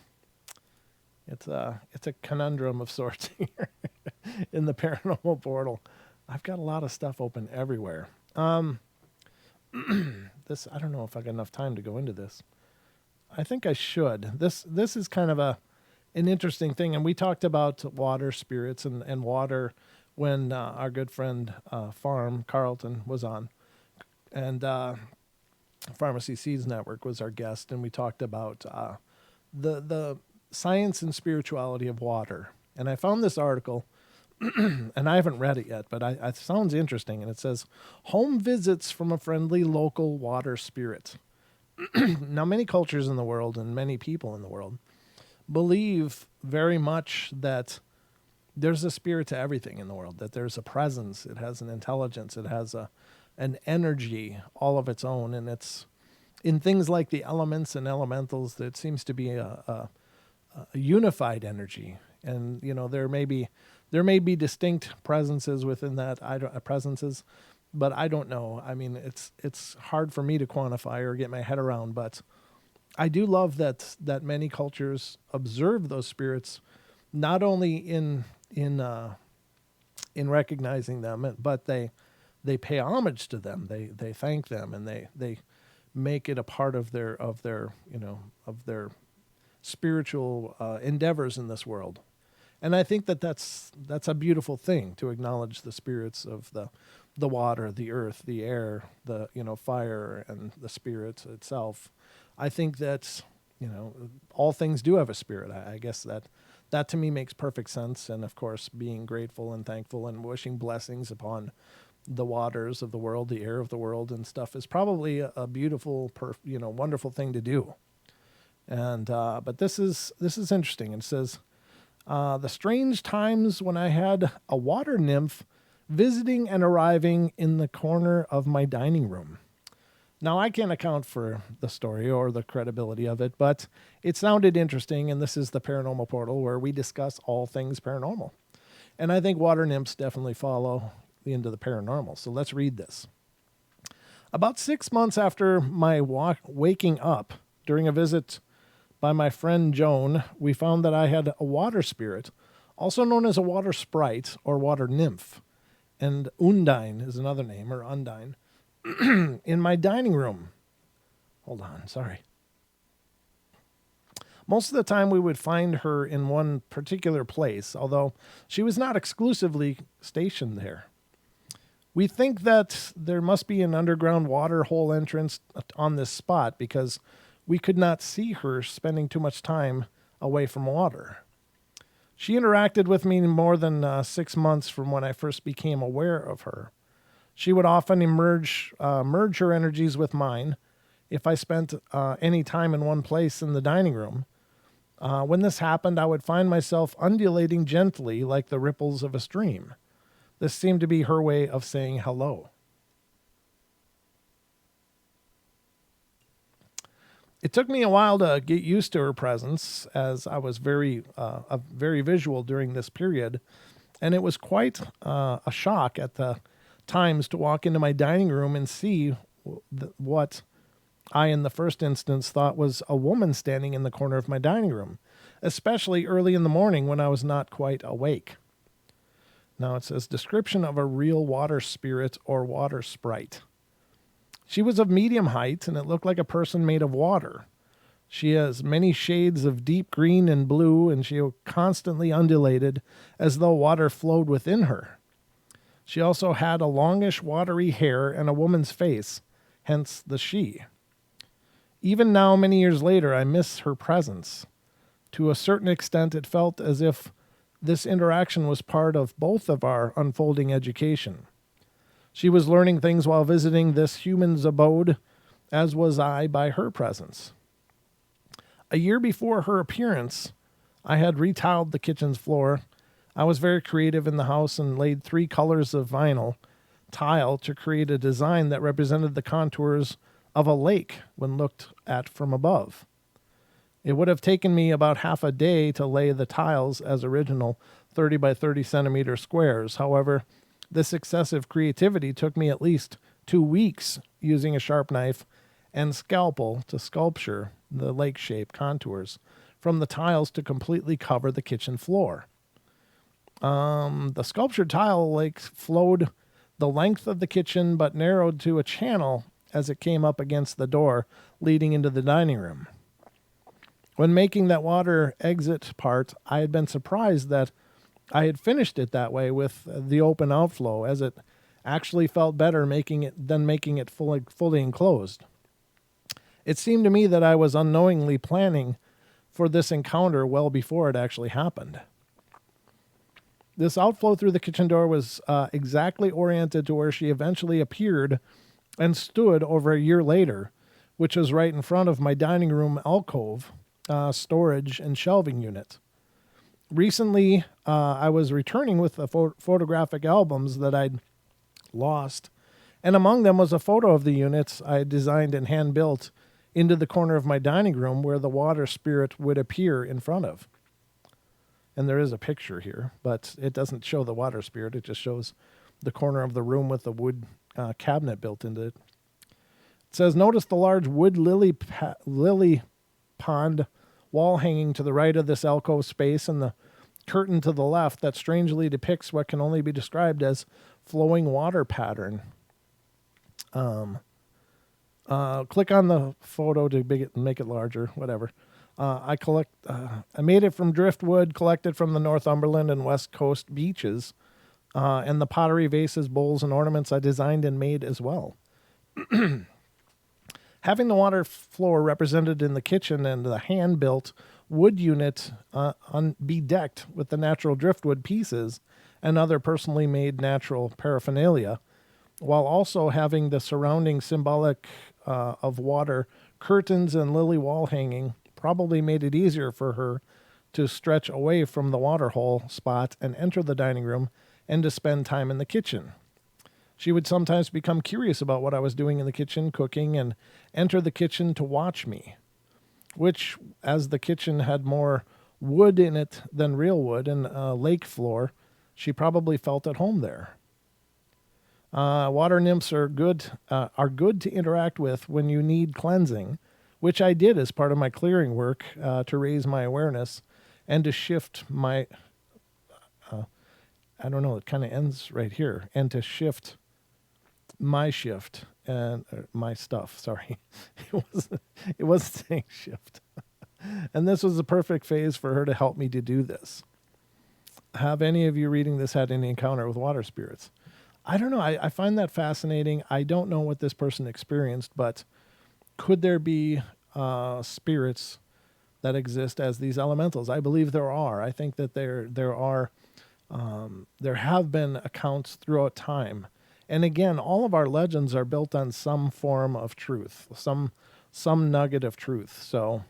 It's a conundrum of sorts here in the Paranormal Portal. I've got a lot of stuff open everywhere. This, I don't know if I got enough time to go into this. I think I should. This is kind of an interesting thing, and we talked about water spirits and water when our good friend Farm Carlton was on, and Pharmacy Seeds Network was our guest, and we talked about the science and spirituality of water. And I found this article, and I haven't read it yet, but it sounds interesting. And it says, home visits from a friendly local water spirit. Now, many cultures in the world and many people in the world believe very much that there's a spirit to everything in the world, that there's a presence, it has an intelligence, it has an energy all of its own. And it's in things like the elements and elementals that seems to be a unified energy. And there may be distinct presences within that presences, but I don't know. I mean, it's hard for me to quantify or get my head around, but I do love that many cultures observe those spirits, not only in recognizing them, but they pay homage to them. They thank them, and they make it a part of their spiritual endeavors in this world. And I think that's a beautiful thing, to acknowledge the spirits of the water, the earth, the air, the fire, and the spirit itself. I think that all things do have a spirit. I guess that to me makes perfect sense. And of course, being grateful and thankful and wishing blessings upon the waters of the world, the air of the world, and stuff is probably a beautiful, wonderful thing to do. And but this is interesting. It says, the strange times when I had a water nymph visiting and arriving in the corner of my dining room. Now, I can't account for the story or the credibility of it, but it sounded interesting, and this is the Paranormal Portal, where we discuss all things paranormal. And I think water nymphs definitely follow into the paranormal. So let's read this. About 6 months after my waking up during a visit by my friend Joan, we found that I had a water spirit, also known as a water sprite or water nymph, and Undine is another name, or Undine, in my dining room. Hold on, sorry. Most of the time we would find her in one particular place, although she was not exclusively stationed there. We think that there must be an underground water hole entrance on this spot because we could not see her spending too much time away from water. She interacted with me more than 6 months from when I first became aware of her. She would often merge her energies with mine if I spent any time in one place in the dining room. When this happened, I would find myself undulating gently like the ripples of a stream. This seemed to be her way of saying hello. It took me a while to get used to her presence, as I was very visual during this period, and it was quite a shock at the times to walk into my dining room and see what I, in the first instance, thought was a woman standing in the corner of my dining room, especially early in the morning when I was not quite awake. Now it says, description of a real water spirit or water sprite. She was of medium height, and it looked like a person made of water. She has many shades of deep green and blue, and she constantly undulated as though water flowed within her. She also had a longish, watery hair and a woman's face, hence the she. Even now, many years later, I miss her presence. To a certain extent, it felt as if This interaction was part of both of our unfolding education. She was learning things while visiting this human's abode, as was I by her presence. A year before her appearance, I had retiled the kitchen's floor. I was very creative in the house and laid 3 colors of vinyl tile to create a design that represented the contours of a lake when looked at from above. It would have taken me about half a day to lay the tiles as original 30 by 30 centimeter squares. However, this excessive creativity took me at least 2 weeks using a sharp knife and scalpel to sculpture the lake shape contours from the tiles to completely cover the kitchen floor. The sculptured tile lake flowed the length of the kitchen but narrowed to a channel as it came up against the door leading into the dining room. When making that water exit part, I had been surprised that I had finished it that way with the open outflow, as it actually felt better making it fully enclosed. It seemed to me that I was unknowingly planning for this encounter well before it actually happened. This outflow through the kitchen door was exactly oriented to where she eventually appeared and stood over a year later, which was right in front of my dining room alcove, storage, and shelving unit. Recently, I was returning with the photographic albums that I'd lost, and among them was a photo of the units I had designed and hand-built into the corner of my dining room where the water spirit would appear in front of. And there is a picture here, but it doesn't show the water spirit. It just shows the corner of the room with the wood cabinet built into it. It says, notice the large wood lily pond wall hanging to the right of this alcove space and the curtain to the left that strangely depicts what can only be described as flowing water pattern. Click on the photo to make it larger, whatever. I made it from driftwood collected from the Northumberland and West Coast beaches, and the pottery vases, bowls, and ornaments I designed and made as well. Having the water floor represented in the kitchen and the hand-built wood unit bedecked with the natural driftwood pieces and other personally made natural paraphernalia, while also having the surrounding symbolic of water curtains and lily wall hanging, probably made it easier for her to stretch away from the water hole spot and enter the dining room and to spend time in the kitchen. She would sometimes become curious about what I was doing in the kitchen, cooking, and enter the kitchen to watch me, which, as the kitchen had more wood in it than real wood and a lake floor, she probably felt at home there. Water nymphs are good to interact with when you need cleansing, which I did as part of my clearing work to raise my awareness and to shift my, it kind of ends right here, and to shift my shift and my stuff. Sorry, it wasn't saying shift. And this was the perfect phase for her to help me to do this. Have any of you reading this had any encounter with water spirits? I don't know. I find that fascinating. I don't know what this person experienced, but could there be spirits that exist as these elementals? I believe there are. I think that there have been accounts throughout time. And again, all of our legends are built on some form of truth, some nugget of truth. So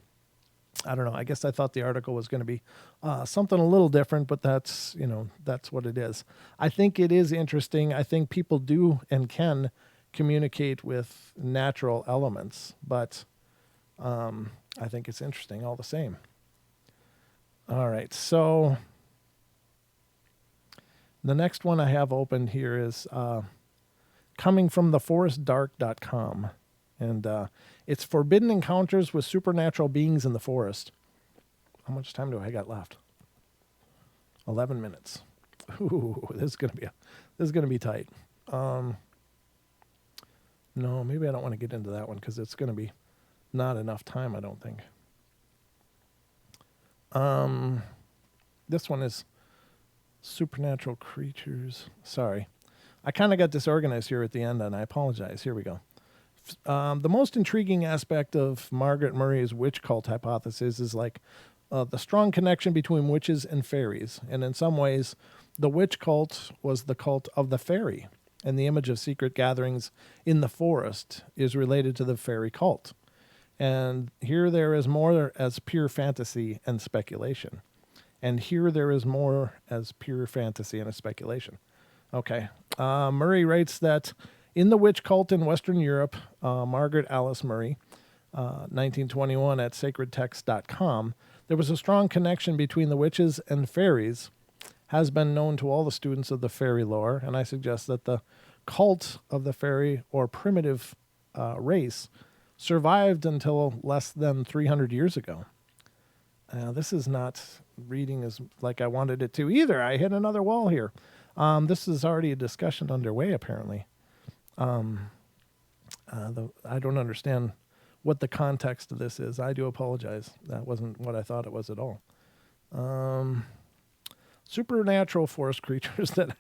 I don't know. I guess I thought the article was going to be something a little different, but that's what it is. I think it is interesting. I think people do and can communicate with natural elements, but I think it's interesting all the same. All right. So the next one I have opened here is coming from theforestdark.com. And it's Forbidden Encounters with Supernatural Beings in the Forest. How much time do I got left? 11 minutes. Ooh, this is gonna be tight. No, maybe I don't want to get into that one because it's gonna be not enough time, I don't think. This one is supernatural creatures. Sorry. I kind of got disorganized here at the end, and I apologize. Here we go. The most intriguing aspect of Margaret Murray's witch cult hypothesis is like the strong connection between witches and fairies. And in some ways, the witch cult was the cult of the fairy. And the image of secret gatherings in the forest is related to the fairy cult. And here there is more as pure fantasy and speculation. And here there is more as pure fantasy and a speculation. Okay. Murray writes that in the witch cult in Western Europe, Margaret Alice Murray, 1921 at sacredtext.com, there was a strong connection between the witches and fairies, has been known to all the students of the fairy lore, and I suggest that the cult of the fairy or primitive race survived until less than 300 years ago. This is not reading as like I wanted it to either. I hit another wall here. This is already a discussion underway, apparently. I don't understand what the context of this is. I do apologize. That wasn't what I thought it was at all. Supernatural forest creatures that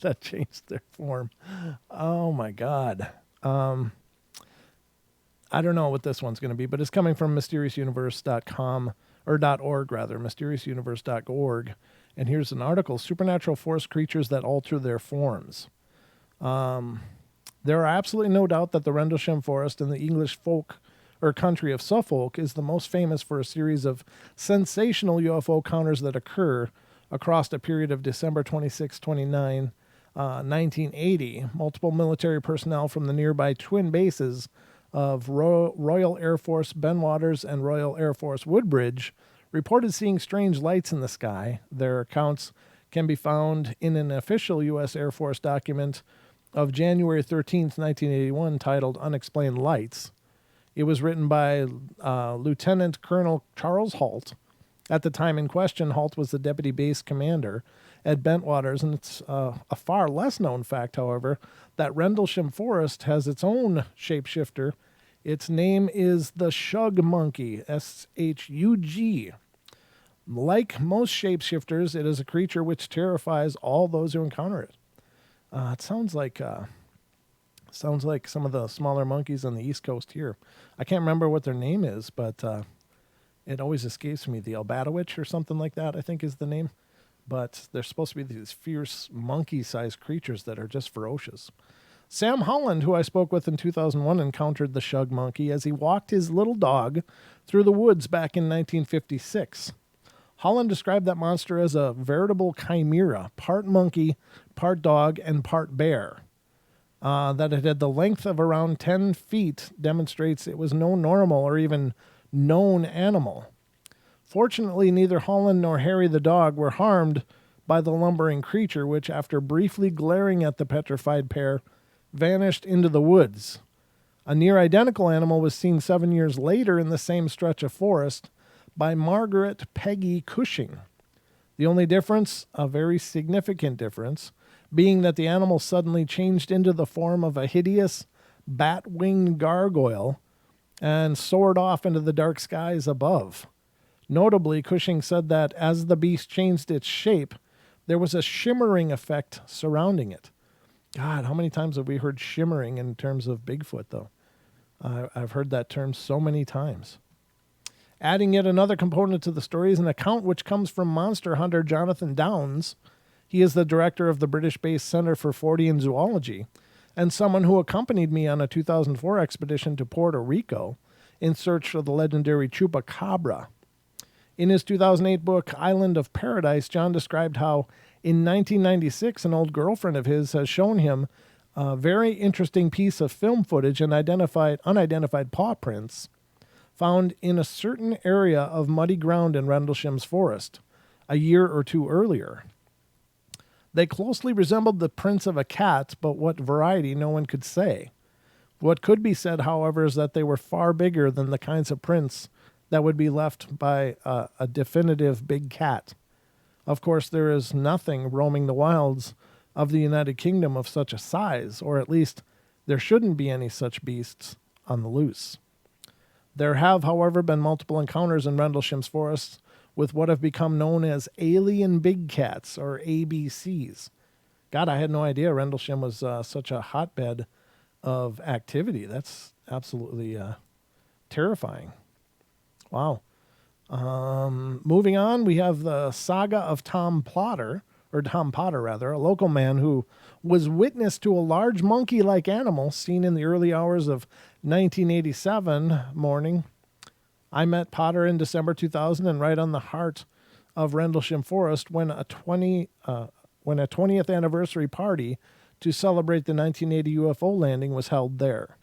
that changed their form. Oh my God. I don't know what this one's going to be, but it's coming from mysteriousniverse.com or .org rather, mysteriousuniverse.org. And here's an article: supernatural forest creatures that alter their forms. There are absolutely no doubt that the Rendlesham Forest in the English folk or country of Suffolk is the most famous for a series of sensational UFO encounters that occur across a period of December 26, 29, 1980. Multiple military personnel from the nearby twin bases of Royal Air Force Benwaters and Royal Air Force Woodbridge reported seeing strange lights in the sky. Their accounts can be found in an official U.S. Air Force document of January 13th, 1981, titled Unexplained Lights. It was written by Lieutenant Colonel Charles Halt. At the time in question, Halt was the deputy base commander at Bentwaters, and it's a far less known fact, however, that Rendlesham Forest has its own shapeshifter. Its name is the Shug Monkey, S-H-U-G. Like most shapeshifters, it is a creature which terrifies all those who encounter it. It sounds like some of the smaller monkeys on the East Coast here. I can't remember what their name is, but it always escapes me. The Albatowitch or something like that, I think, is the name. But they're supposed to be these fierce monkey-sized creatures that are just ferocious. Sam Holland, who I spoke with in 2001, encountered the Shug Monkey as he walked his little dog through the woods back in 1956. Holland described that monster as a veritable chimera, part monkey, part dog, and part bear. That it had the length of around 10 feet demonstrates it was no normal or even known animal. Fortunately, neither Holland nor Harry the dog were harmed by the lumbering creature, which, after briefly glaring at the petrified pair, vanished into the woods. A near-identical animal was seen 7 years later in the same stretch of forest by Margaret Peggy Cushing. The only difference, a very significant difference, being that the animal suddenly changed into the form of a hideous bat-winged gargoyle and soared off into the dark skies above. Notably, Cushing said that as the beast changed its shape, there was a shimmering effect surrounding it. God, how many times have we heard shimmering in terms of Bigfoot, though? I've heard that term so many times. Adding yet another component to the story is an account which comes from monster hunter Jonathan Downs. He is the director of the British-based Center for Fortean Zoology and someone who accompanied me on a 2004 expedition to Puerto Rico in search of the legendary chupacabra. In his 2008 book, Island of Paradise, John described how in 1996, an old girlfriend of his has shown him a very interesting piece of film footage and unidentified paw prints found in a certain area of muddy ground in Rendlesham's forest a year or two earlier. They closely resembled the prints of a cat, but what variety no one could say. What could be said, however, is that they were far bigger than the kinds of prints that would be left by a definitive big cat. Of course, there is nothing roaming the wilds of the United Kingdom of such a size, or at least there shouldn't be any such beasts on the loose. There have, however, been multiple encounters in Rendlesham's forests with what have become known as alien big cats, or ABCs. God, I had no idea Rendlesham was such a hotbed of activity. That's absolutely terrifying. Wow. Moving on, we have the saga of Tom Potter, a local man who was witness to a large monkey-like animal seen in the early hours of 1987 morning. I met Potter in December 2000 and right on the heart of Rendlesham Forest when a 20th anniversary party to celebrate the 1980 UFO landing was held there.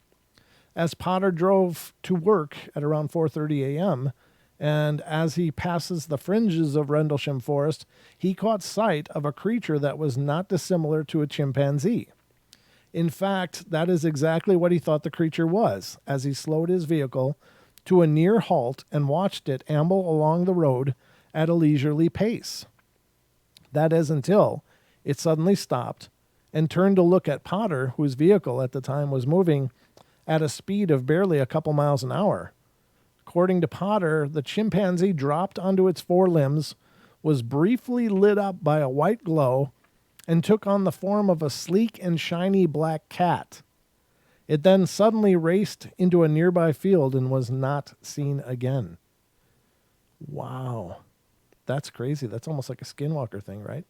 As Potter drove to work at around 4:30 a.m., and as he passes the fringes of Rendlesham Forest, he caught sight of a creature that was not dissimilar to a chimpanzee. In fact, that is exactly what he thought the creature was, as he slowed his vehicle to a near halt and watched it amble along the road at a leisurely pace. That is until it suddenly stopped and turned to look at Potter, whose vehicle at the time was moving at a speed of barely a couple miles an hour. According to Potter, the chimpanzee dropped onto its forelimbs, was briefly lit up by a white glow, and took on the form of a sleek and shiny black cat. It then suddenly raced into a nearby field and was not seen again. Wow. That's crazy. That's almost like a skinwalker thing, right?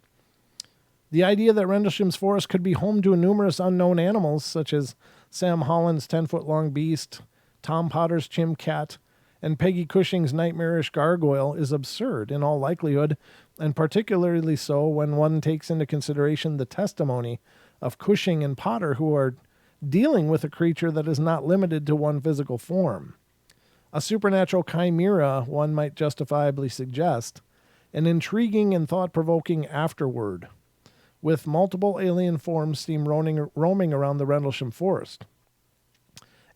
The idea that Rendlesham's Forest could be home to numerous unknown animals, such as Sam Holland's 10-foot-long beast, Tom Potter's chim cat, and Peggy Cushing's nightmarish gargoyle, is absurd in all likelihood, and particularly so when one takes into consideration the testimony of Cushing and Potter, who are dealing with a creature that is not limited to one physical form. A supernatural chimera, one might justifiably suggest, an intriguing and thought-provoking afterword, with multiple alien forms seen roaming around the Rendlesham Forest.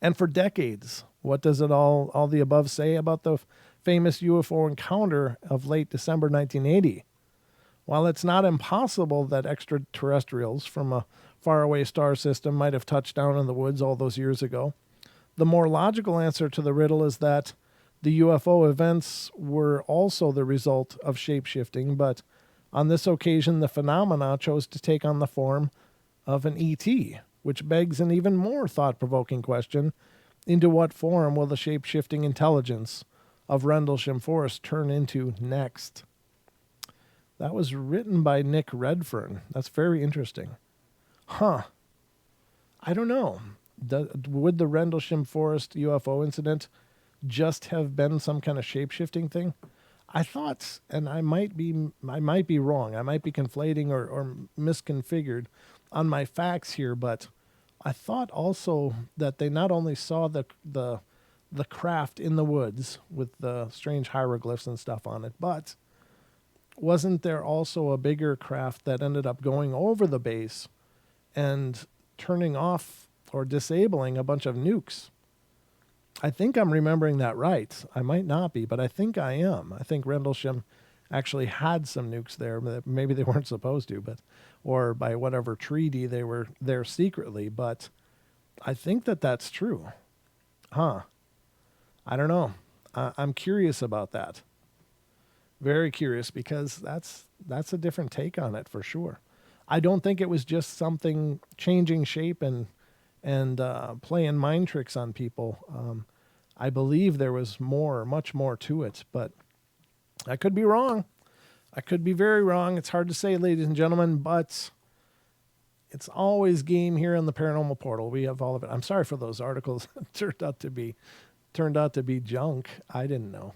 And for decades, what does it all the above say about the famous UFO encounter of late December 1980? While it's not impossible that extraterrestrials from a faraway star system might have touched down in the woods all those years ago, the more logical answer to the riddle is that the UFO events were also the result of shape-shifting, but on this occasion the phenomena chose to take on the form of an ET, which begs an even more thought-provoking question: into what form will the shape-shifting intelligence of Rendlesham Forest turn into next? That was written by Nick Redfern. That's very interesting. I don't know. Would the Rendlesham Forest UFO incident just have been some kind of shape-shifting thing? I thought, and I might be wrong. I might be conflating or misconfigured on my facts here, but I thought also that they not only saw the craft in the woods with the strange hieroglyphs and stuff on it, but wasn't there also a bigger craft that ended up going over the base and turning off or disabling a bunch of nukes? I think I'm remembering that right. I might not be, but I think I am. I think Rendlesham actually had some nukes there. Maybe they weren't supposed to, or by whatever treaty they were there secretly. But I think that's true. I don't know. I'm curious about that. Very curious, because that's a different take on it for sure. I don't think it was just something changing shape and playing mind tricks on people. I believe there was much more to it, but I could be wrong. I could be very wrong. It's hard to say, ladies and gentlemen, but it's always game here on the Paranormal Portal. We have all of it. I'm sorry for those articles that turned out to be junk. I didn't know.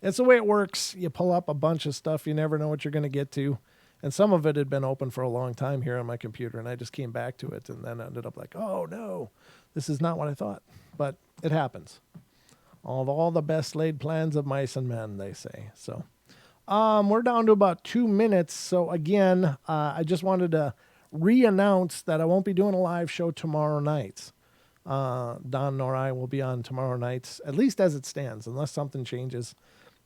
It's the way it works. You pull up a bunch of stuff. You never know what you're going to get to. And some of it had been open for a long time here on my computer, and I just came back to it and then ended up like, oh, no, this is not what I thought. But it happens. All the best laid plans of mice and men, they say. So we're down to about 2 minutes. So, again, I just wanted to re-announce that I won't be doing a live show tomorrow night. Don nor I will be on tomorrow night, at least as it stands, unless something changes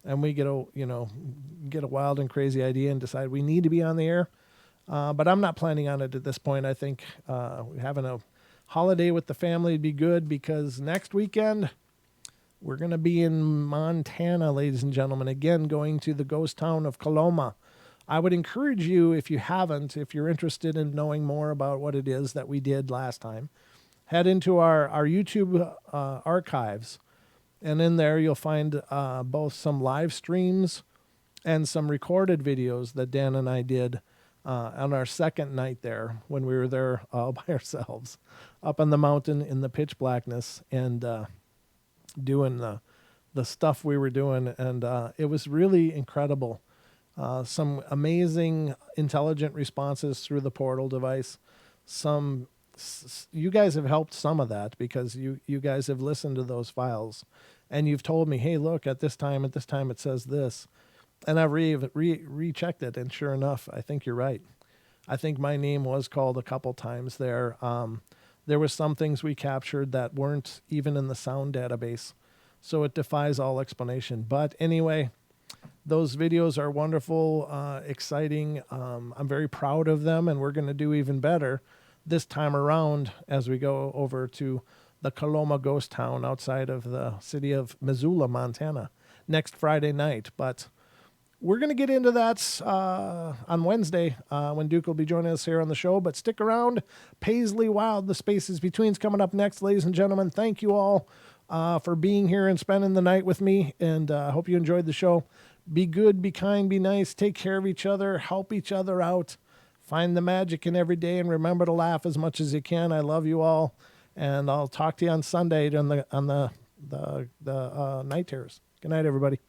and we get a wild and crazy idea and decide we need to be on the air. But I'm not planning on it at this point. I think having a holiday with the family would be good, because next weekend we're going to be in Montana, ladies and gentlemen, again, going to the ghost town of Coloma. I would encourage you, if you haven't, if you're interested in knowing more about what it is that we did last time, head into our YouTube archives And in there, you'll find both some live streams and some recorded videos that Dan and I did on our second night there when we were there all by ourselves up on the mountain in the pitch blackness and doing the stuff we were doing. And it was really incredible. Some amazing intelligent responses through the portal device. You guys have helped some of that because you guys have listened to those files and you've told me, hey, look, at this time it says this. And I rechecked it, and sure enough, I think you're right. I think my name was called a couple times there. There was some things we captured that weren't even in the sound database, so it defies all explanation. But anyway, those videos are wonderful, exciting. I'm very proud of them, and we're going to do even better this time around as we go over to the Coloma ghost town outside of the city of Missoula, Montana, next Friday night. But we're going to get into that on Wednesday when Duke will be joining us here on the show. But stick around. Paisley Wild, The Spaces Between's coming up next, ladies and gentlemen. Thank you all for being here and spending the night with me. And I hope you enjoyed the show. Be good, be kind, be nice. Take care of each other. Help each other out. Find the magic in every day. And remember to laugh as much as you can. I love you all. And I'll talk to you on Sunday on the night terrors. Good night, everybody.